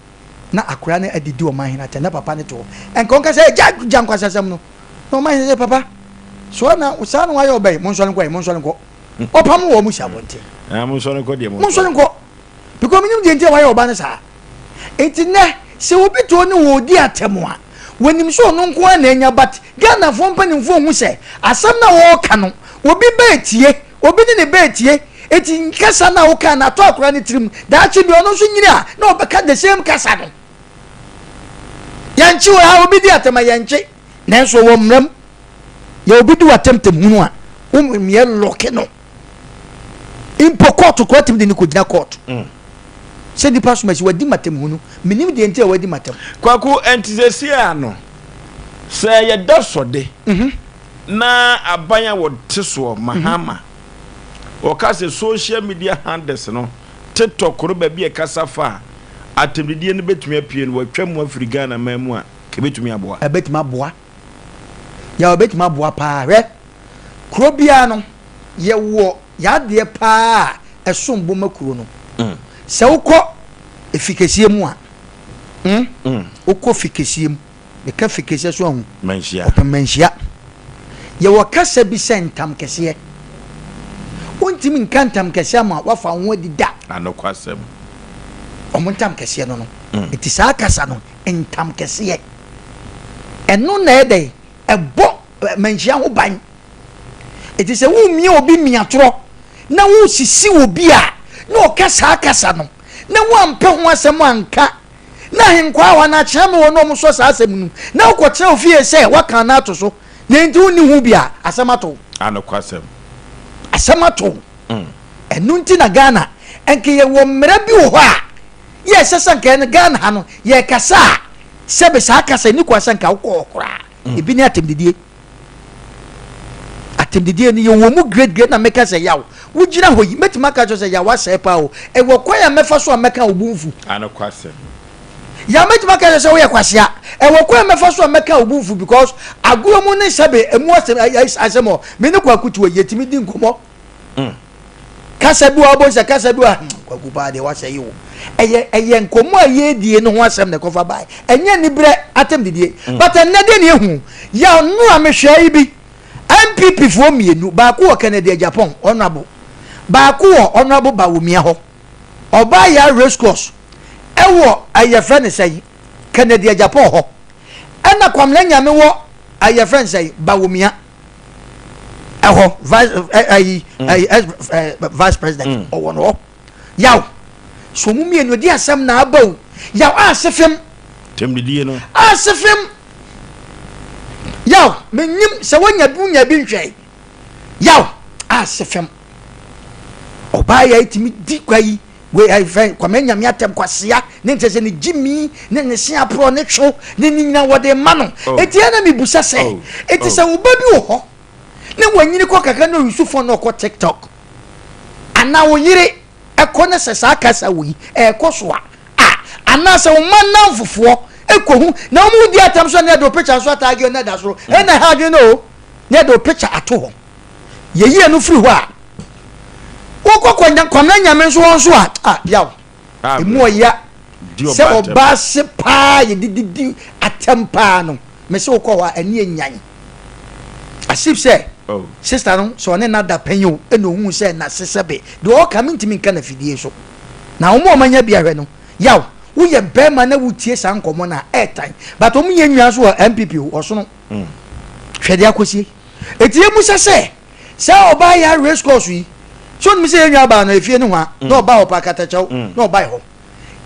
S3: na akura ne adidi o man hene ata na papa ne to enkon ka se jankwasa sam no no man hene papa so na usa no ayo obey monso nko opam wo mu shabonte monso nko de monso nko because minim de ntia wayo oba ne sa etine se obi to ne wo di atemo a wonim so no nko na enya but Ghana fo mpanimfo hu se asam na wo ka no obi betie obi ne betie eti nkasa na wo ka na to akura ne trim da chi bi ono so nyira na obeka the same kasa no yanchi wo ha obi di atema yanchi na so wo mram ya obi di watemtem hunu a miye loke no impo court ko tim de ni ko gina court se di pass machine wadi matem hunu minim de enti wadi matem
S1: kwaku entizesi ano se ye dasode na abanya wo teso mahama o ka se social media handles no TikTok ro ba bi e kasa fa atemdidie no betumi apie no watwam Africa na mamu a ke betumi aboa
S3: betumi aboa ya obetumi aboa pa re kuro bia no ye wo ya de pa esombo makuro no se ukọ efikesie mu a ukọ fikesie mu de ka fikesie so hu manhia ye wo kasa bi sentam kese ontimi nkantam kese ma wafa ho dida
S1: anokwasem
S3: omontam kese no eti sa kasa no entam kese eno na ede ebo manhia ho ban eti se wo mia obi miatro na wo sisi obi a na okasa no na wo ampe ho asem anka na henkwa wa na kyereme wo no mo so sa asem nu na okotire ofie se waka na to so na enti wo ni hu bia asemato
S1: anokwasem
S3: asemato enu nti na Ghana enke ye wo mra bi wo a ye sesa nke na Ghana ha no ye kasa sebe sa kasa ni kwa sanka wo okra ebi ni atemdidie ni ye wo mu great na meka se yaw wo gina hoyi metima ka cho se yaw ase pa o e wo kwa ya mefa so meka obunfu
S1: anokwasem
S3: ya metima ka se wo ye kwasia e wo kwa mefa so meka obunfu because aguro mu ne sebe emu asemo me ne kwa kutu yetimi di nkomo kasa bi obo se kasa bi kwa kupa de wa se yi wo eye nkomo aye die no ho asem ne kofa bai enye ni bre atem didie but enade ne ehu ya no amehwa yi bi MPP for mienu baako wo Canada Japan honorable baako wo honorable Bawumia ho oba ya race course ewo ayefe ne sei Canada Japan ho ena kwamle nyame wo ayefe ne sei Bawumia eho vice president o wono yaw so mu mienu di asem na abaw yaw asefem
S1: temdidie no
S3: asefem yaw menyim se wonya bunya bi nhwe yaw asefem oba ya itimi di kwai we ai fan kwamenya me atem kwasea ne ntese ne jimi ne sia pro ne two ne nyina wode ma no etia na mebusa se etise wo ba bi wo ho ne wanyini ko kaka no Yusufo no ko TikTok ana wo yire ekọ ne se sa kasa wi ekoso a ana se wo manam fofo ekohu na mu di atam so na do picture so atagi na da so na ha dwe no na do picture ato ho ye ye no free ho a wo kwanya nyame so won so a yaw emu oya se oba se pa ye didi atam pa no me se wo ko wa ani enyan asip se sister no so ne nada panyo e no hu se na sesebe de o come ntimi nka na fidie so na wo mo manya bia hwe no yaw wo ye bema na wutie san komo na airtime but o munye nwia so MPP o so no hwede akosie etie mu sese se oba ya race course yi so mi se nwia ba na efie ne ho a na oba ho pa katachaw na oba ho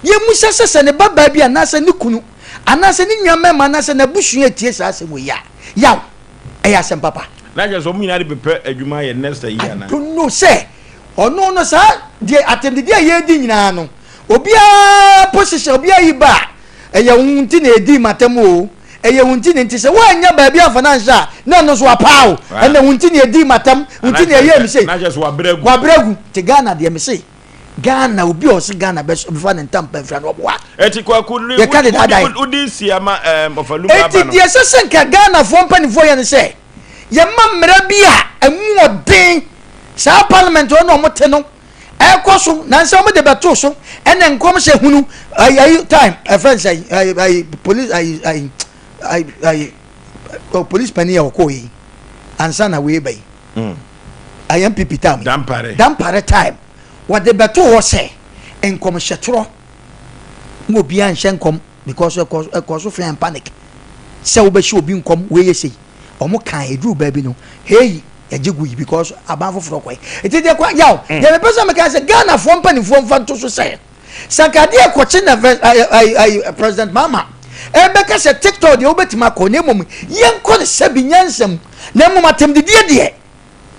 S3: ye mu sese ne baba bia na se ne kunu anase ni nwia mema na se na busu etie sa asemo ya yaw eya sem papa
S1: na je so mu nyina de pepe adwuma ye next year na
S3: don't know say ono no sa de attend de ye di nyina no obia position obia yi ba eye wunti na edi matamo eye wunti ne ntise wanya ba bia financial na no so apao ene wunti na edi matam wunti na ye mi say
S1: na je so wabregu
S3: te Ghana de mi say Ghana obi o se Ghana be before ne ntampa mfra no boa
S1: eti kwa kudri udi siama ofaluma
S3: aba no eti de sesen ka Ghana fo mpanifo ye ne say ye mamra bia emu odin sa parliament ono mote no ekoso na nse mo de beto so ene nkom se hunu ayi time friends ayi police ayi police pani ya okoyi ansa na we bai ayi MPP time dampare time what de beto ho se enkom hwetro mo bia nhye nkom because ekoso fe panic se wo be hye obi nkom we yesi omo kan edru ba bi no hey yajigu because abanfo fro kwai eti de kwa yaw de me pesa me ka se Ghana fo mpanifo mfanto so se sakade ekoche na president mama ebe ka se TikTok de obetima ko ne mom yenko ne sabi nyansam na mom atem de de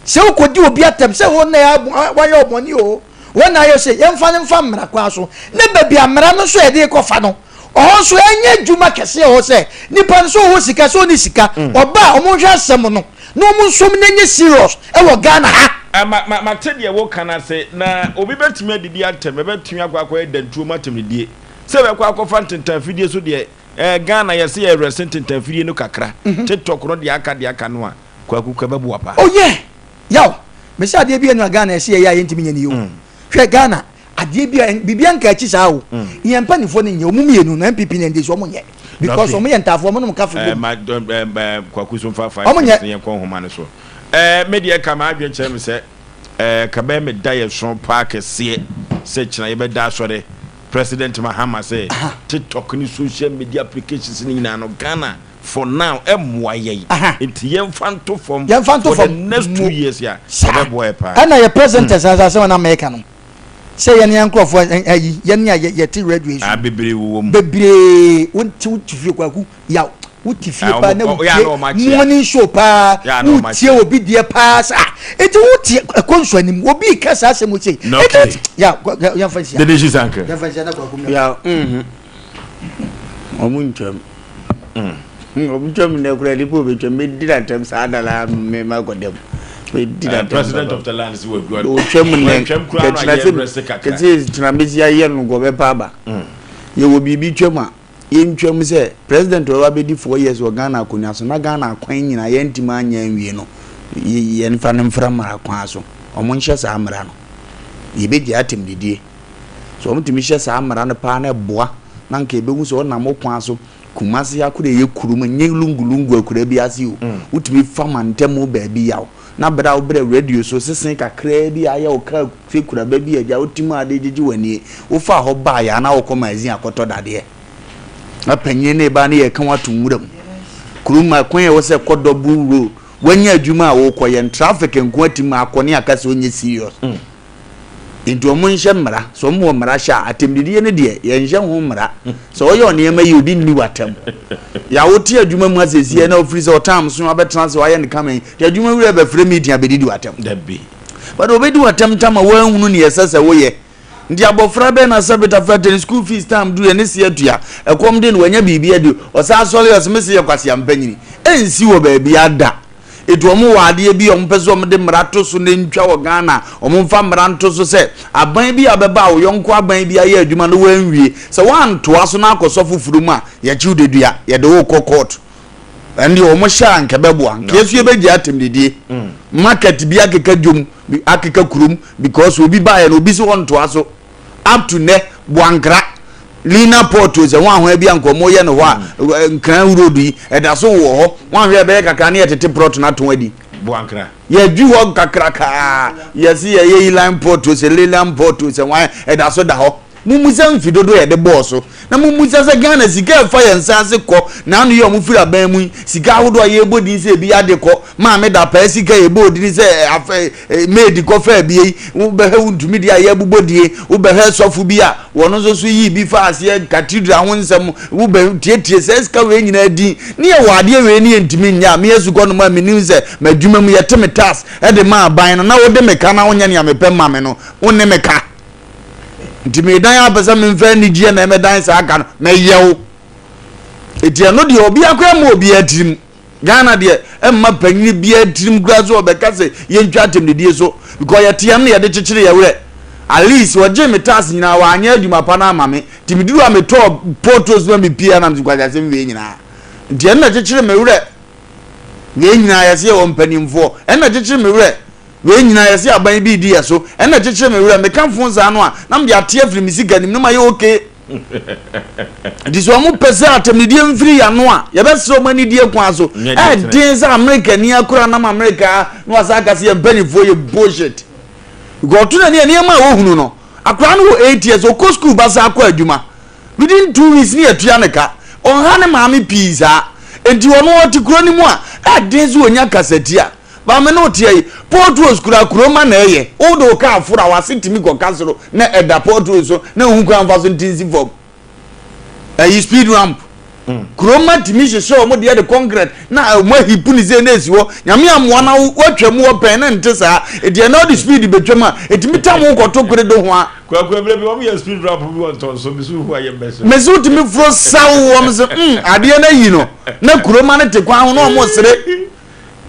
S3: se ukodi obi atem se ho na ya wa yo moni o wona yo se yemfa ne mfa mra kwa so ne babi amra no so e de ko fa no o so enye djuma kese ho se nipa so ho sika so ni sika oba o mo hwa asem no no mo nsom nenye serious e wo Ghana ha
S1: ma tede wo kana se na obi betimi adidi atem betimi akwa dantuo matem die se be kwa fantentan fidie so de Ghana yese ye resententan fidie no kakra TikTok no de aka no a kwa kuka babu apa
S3: oh yeah yaw me se ade bia no Ghana yese ye ya yentimi nya ni yo hwe Ghana ade bia nka chi sa wo ye mpanifo ne nya omumienu na MPP ne ndi so mo nye because omo ye ntafo mo no ka fo
S1: kwa kuso fa 5 ye kon homa ne so media kama adwe chem se ka be me da ye so park se china ye be da so de President Mahama say TikTok ni social media applications ni na no Ghana for now emwa ye enti ye mfanto from for the next 2 years ya be boy pa
S3: ana ye president say na America no say ye nyan crofo ayi ye nya ye ti radio issue
S1: bebre wo
S3: bebre wonti fie kwaku ya wuti fie pa na money show pa wuti obi die pa sa eti wuti konso anim obi kasa asem sei ya fancy
S1: the decision anke
S3: ya fancy na kwaku
S2: ya omuncham omuncham ne kura lipo be twem dida tem sa adala me magodem
S1: president of the land is we good
S2: o twem ne kete tramezi ya no go be pa ba ye wo bibi twem a yentwem se president o abedi 4 years o Ghana akunya so na Ghana akwan nyina yentima anya nwie no yen fa ne mfra mara kwan so omo nhye sa amra no yebeji atem didie so omo timi hye sa amra no pa na boa na nka ebehu so na mo kwan so kumase yakure ye kurum nye lungulungu akure bi ase o utimi fama ntemo ba bi yawo na bra wo bra radio so sesen kakra bi aye o ka fe kura ba bi aja otimi ade gigi wanie wo fa ho ba ya na wo komazin akoto dade apanye ne ba ne ye kan watu muram kuruma kwen ye wo se kodobu road wanya adwuma wo koye traffic nko atimi akone akase onye serious into mo nhye mra so mo mra sha atemdidie ne de ye nhye ho mra so oye one yema yi odi ni watam ya woti adwuma mu asesie na ofiri se otam so abetrans wa ye ne kamen de adwuma wure be frame media be didi watam
S1: dabi
S2: but obedi watam tama wa hunu ne yesese wo ye ndi abofra be na sabita fete school fees time do ne se atua ekom de no wanya bibia de osa sole osmese ye kwase ampanyini ensi wo ba bia da edu omo wade bi ompeso omde mrato so ne ntwa wo Ghana omfa mranto so se aban bi abeba wo yonko aban bi aye adwuma no wanwie se wanto aso na akoso fufuru mu a ye chiu dedua ye de wo court andi omo sha nke beboa nke yesu ye beji atemdidie market bi akeka dwom akeka kurum because obi ba ye no obi so wonto aso up to ne bwankra Lina Porto ze wan ho bia nkomo ye ne ho a nkran urodu eda so wo ho wan hwe be kakra ne yetete prot na to adi
S1: Buankra.
S2: Ye dwi ho kakraka. Ye si ye line port se leland port se wan e da so da ho. Mumusa mfidodo ye de boss. Na mumusa se Ghana sika fa ye nsanse ko. Na anu ye omufiri aban mu sika hodo ye bodi se bi ade ko. Ma me da pa sika ye bodi se afa made ko fa bi wo be ha undumi dia ye bubodie wo be ha sofu bi a wono so yi bi fa ase cathedral ho nsem wo be tietie se sika we nyina di ne ye wade we ne ntimi nya me yesu ko no ma me nim se madwuma mu ye teme task e de ma aban no na wo de meka na wonya ne amepɛ ma me no wo ne meka nti me dan abasa me mfa ni gie na me dan sa aka no me yew etia no de obi akwa ma obi atirim Ghana de emma panyi bi atirim kura so obeka se ye ntwa atem de die so because ye tiam na ye de chichire ye we at least wo je me task nyina wa anya adwuma pa na ama me ti me diru am to photos ma me pia na me kwaja se me nyina nti na chichire me we we nyina ye se wo mpanimfo na chichire me we nyina ye se aban bi di so na chichire me we me kan fon za no a na me atia firi mi siga nim no ma ye okay diso mu pese atemnidie mfiri ya no a ye be se o mani die kwa so din za America ni akura na America no asaka se ye mpanimfo ye bullshit go to na ne ma wo hunu no akura no 8 years o ko school ba sa akwa adwuma within 2 weeks ni atua ne ka on ha ne maami pizza enti wono oti kuro ni mu a din zu onya kaseti a ba me no tie portros kura ma na eye o do ka afura wasitimi go kasoro na eda portros so na hu kwa mfa so ntinsi form speed ramp kuroma timi hyehyɛ o mo de de concrete na mo hipu ni ze na esiwo nyame amoa na watwa mu open na nte saa e na the speed betwam a etimi tam wo koto kore do ho a
S1: kwa bele bi wo me speed ramp bi won ton so bisu hu aye beso
S2: mesu timi fro sawo wo mse ade na yi no na kuroma na te kwan ho na mo sere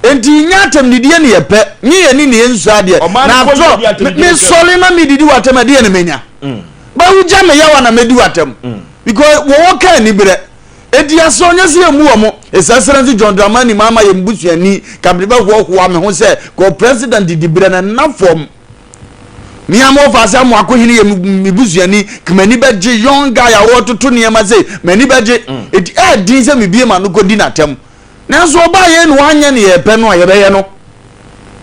S2: enti nyatem ni die ne yepe ni ye ni ne nsu ade na to me sole na me didi watem ade ne menya ba hu jame yawa na medi watem because wo ka ni bre edi asonya se emu omo esasranti John Dramani mama ye mbusuani kabriba ho me ho se ko president di bre na nafom mi amo fa se amo akohini ye mbusuani kmani beje young guy a wo toto ne ma se mani beje edi din se mebie ma no kodi na tem nanso oba ye no anya ne ye pe no ye be ye no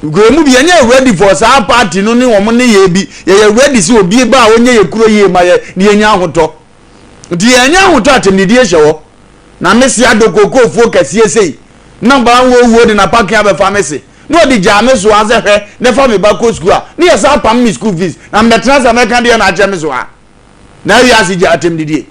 S2: go mu bi anya ready for sa party no ne wo mo ne ye bi ye ready se obi ba onye ye kuro ye ma ye ne nya ahoto di anya ahoto atemnidie hyewo na mesi adokoko fo kase sei namba wo de na park ya be pharmacy no di jame so azehwe ne fa me ba ko school a ne yesa pam me school fees na metna za meka de na ajame so a na ya si ja atemdidie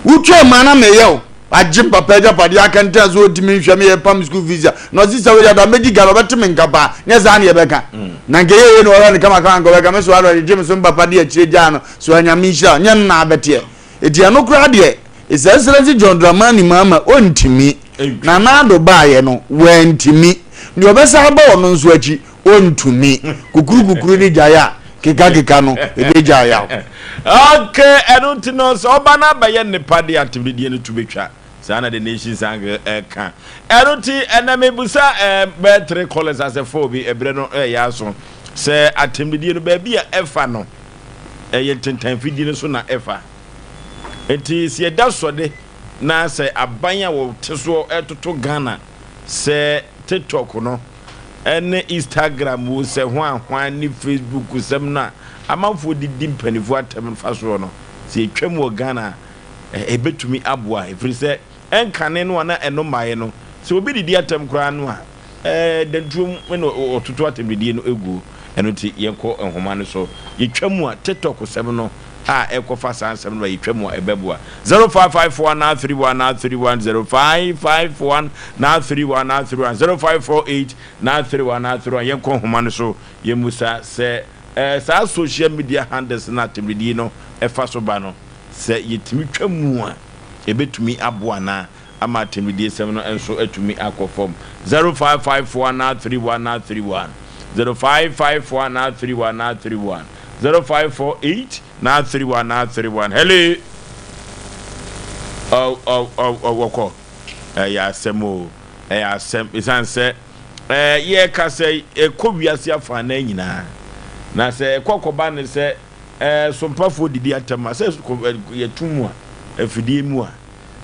S2: utwe mana me yew ajim papa ja padi akanta zo timi hwe me pam school fees no si se we da meji galo betime nkapa ne za na ye beka na ngeye we no ora ne kama kan go beka me so aro jim so papa de akire ja no so anyame hia nya na abete edia no kura de Excellency John Dramani mama ontimi na nado baaye no wantimi ni obesa ba ono nso achi ontumi kukuru ni jaya keka no ebe jaya
S1: okay enunti no so oba na baye ne pade atimdie no tubetwa sana the nation sang ka enunti enamebusa be 3 colors as a phobia ebre no ya so se atimdie no ba bia efa no ye tentan fidie no so na efa enti si eda sode na se abanya wo teso etoto Ghana se TikTok no ene Instagram wo se hwan ni Facebook sem na amanfo didi mpanifo atem faso no si etwam wo Ghana ebetumi aboa efiri se enkane no na eno maye no se obi didi atem kra no a dentum no ototo atem didi no egu eno ti yenko enhoma no so yetwam a TikTok sem no ekofa sansem no yitwam ebebua 0554931931 0551931931 0548931931 yenko homa no so yemusa se sa social media handles na temdidi no efa so ba no se yetimi twam a ebetumi aboa na ama temdidi sem no enso atumi akofom 0554931931 0554931931 0548 na 31 hello woko ya asemo ya asem isan se ye ka se ekowiase afa na nyina na se ekokoba ne se sompafo didi atama se yetumu a afidie mu a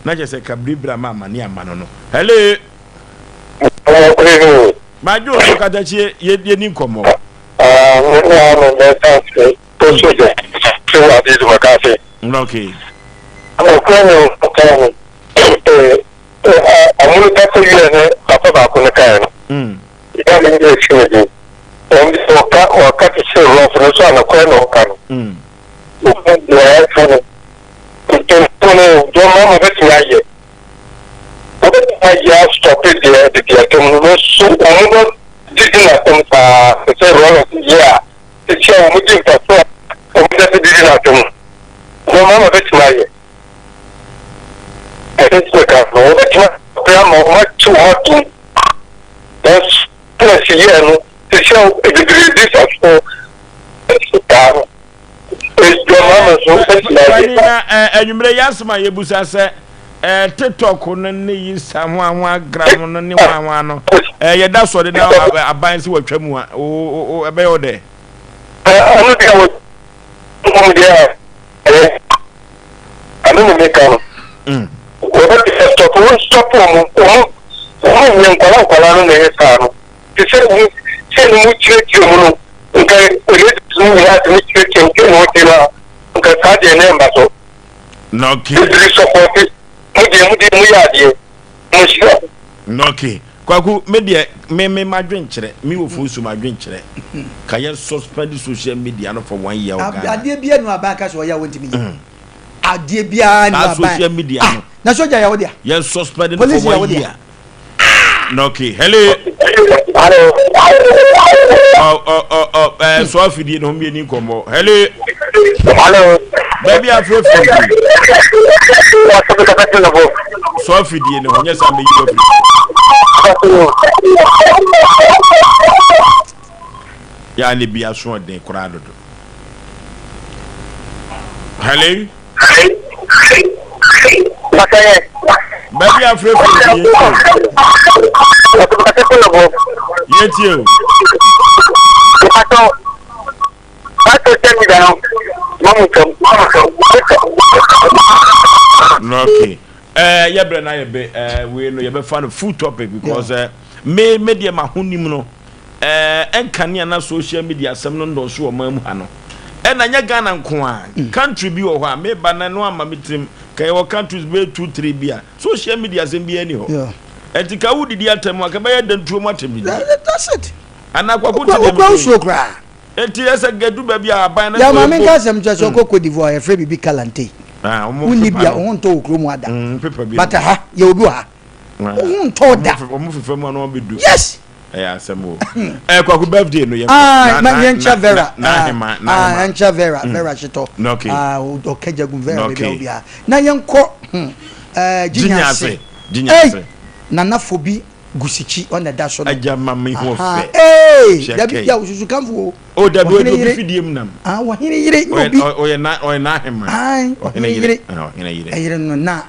S1: na je se kabribra mama ne amano no hello Majo so katachi ye ni komo.
S5: No, that's it. So what is my cafe?
S1: Okay.
S5: I'm going I'm going to tell you about the kind. Ya ndio chini. Ndio wakati sio roho sana kwenda kana. Ndio hapo. Ndio mama wetu yaje. Wakati ya stop it the kama so unaona didina kumpa sio roho ya. Sio mtu mtasoa. Ndio didina kama. Ndio mama wetu yaje. Ndio kama wakati kama watu watu. That's plus here to show the this of
S1: Enyumre yasma yebusa se TikTok no ne yisa ho gram no ne wa no ye da so de na aban se watwa mu a o ebe yo de
S5: anu dia wo mo dia anu me ka o ba ti stop mo nyen kwala no ne ka no ti se mu chire mu nka ole mu ya ti chire ke no ti la nka ka de ne mba so
S1: no ki
S5: ti support mu ya die mu shi
S1: no ki kwaku media me madwen kire me wo fu su madwen kire ka ye suspend social media no for 1 year oga
S3: adie bia no abaka so ya wonti mi adie bia no abaka
S1: social media no
S3: na soja ya wo dia
S1: ye suspend for 1 year. Okay, hello. So if you don't be any combo. Hello.
S5: Hello.
S1: Baby, I'm from so if you know, yes, I'm you. Yeah, and be a short day crowd. Hello. Baby, I'm from Yet you. Okay. Yeah, Brenna, we know you found a food topic because media mahunimno and Kanya social media some no so mamuhano. And I Ghana Kwan country be or me banana mamitim. Kayo countries be 2-3 beer. Social media can be anyhow. Yeah. And the cow did the atom work about them too much.
S3: That's it.
S1: And I put
S3: the cry.
S1: And yes, I get to baby. I buy
S3: a man. I'm just a cocoa divorce, a free baby calante. Only be a own to Cromwada. But you'll do her. Told that. Yes.
S1: Asem Kwaku birthday no ye
S3: Yancha Vera Yancha Vera Chito Okejagun Vera bia na yenko Jinyase Nana Fobi Gusichi on the dash on
S1: ajama me ho fe
S3: da bia ususu kanfo
S1: da bi obi fidiem nam
S3: wa hine yire obi
S1: o na hema
S3: o hine yire no na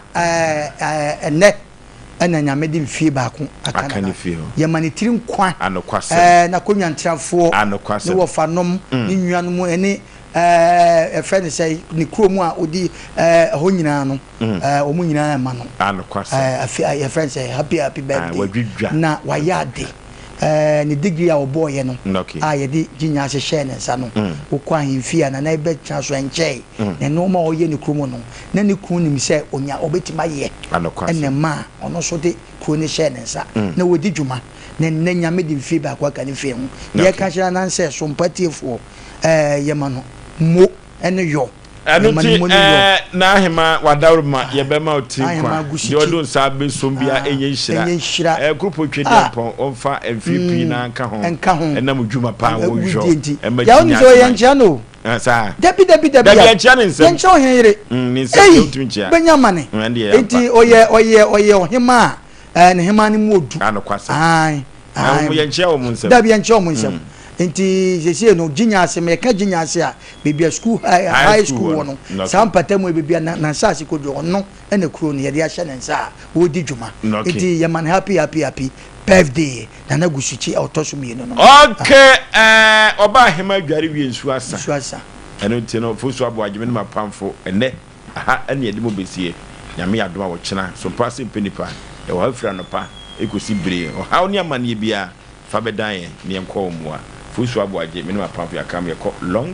S3: ene ana nyamedi mfie baako akana ye manitirim kwa na konwa ntrafo ne wo fanom ne nnuanom ene friend say ni kromu a odi ho nyina no omu nyina ma no afi friend say happy birthday na wayade ni degree a oboye no ye di ginya hye ne nsa no okwa hemfia na ebe twa so enche ne no ma oye ni kromu no na ni kun nim se onya obetima ye ene ma ono so de kro ni hye ne nsa na wodi dwuma ne nyame di mfie ba kwa kan fie hu ye ka hye na nse so mpatiefo ye ma no mo ene yo
S1: na hema wadawruma ye be ma otinkwa yo do nsa be sombia enye hira group twedi pon onfa MVP na nka ho enam dwuma pa wo jo
S3: ya oni so ye ncha no
S1: sa
S3: debi
S1: ya ncha ne nsem
S3: ncha o henre
S1: ni nsem otuncha
S3: benyamane enti oye ohema ne hema ni modu
S1: anokwasa ye ncha o munsem
S3: debi ya ncha o munsem enti sese no ginyase me ka ginyase a bebia school high school no sampatamu bebia na sase kodo no ene kro no ye de ahye nensa wodi dwuma enti ye man happy birthday na gusuchi otoso mi no
S1: okay oba hema dware wie nsu asa eno ti no fosu Aboagye me ma pamfo ene aha ene yede mo besie nyame adoma wo kyena Sompa Asem Mpe Nipa e wo afira no pa ekosi bire o ha oni amane bia fa bedan ye ne yɛnkɔ wo mua Oforisuo Aboagye me ne ma pamfo yakam yɛkɔ long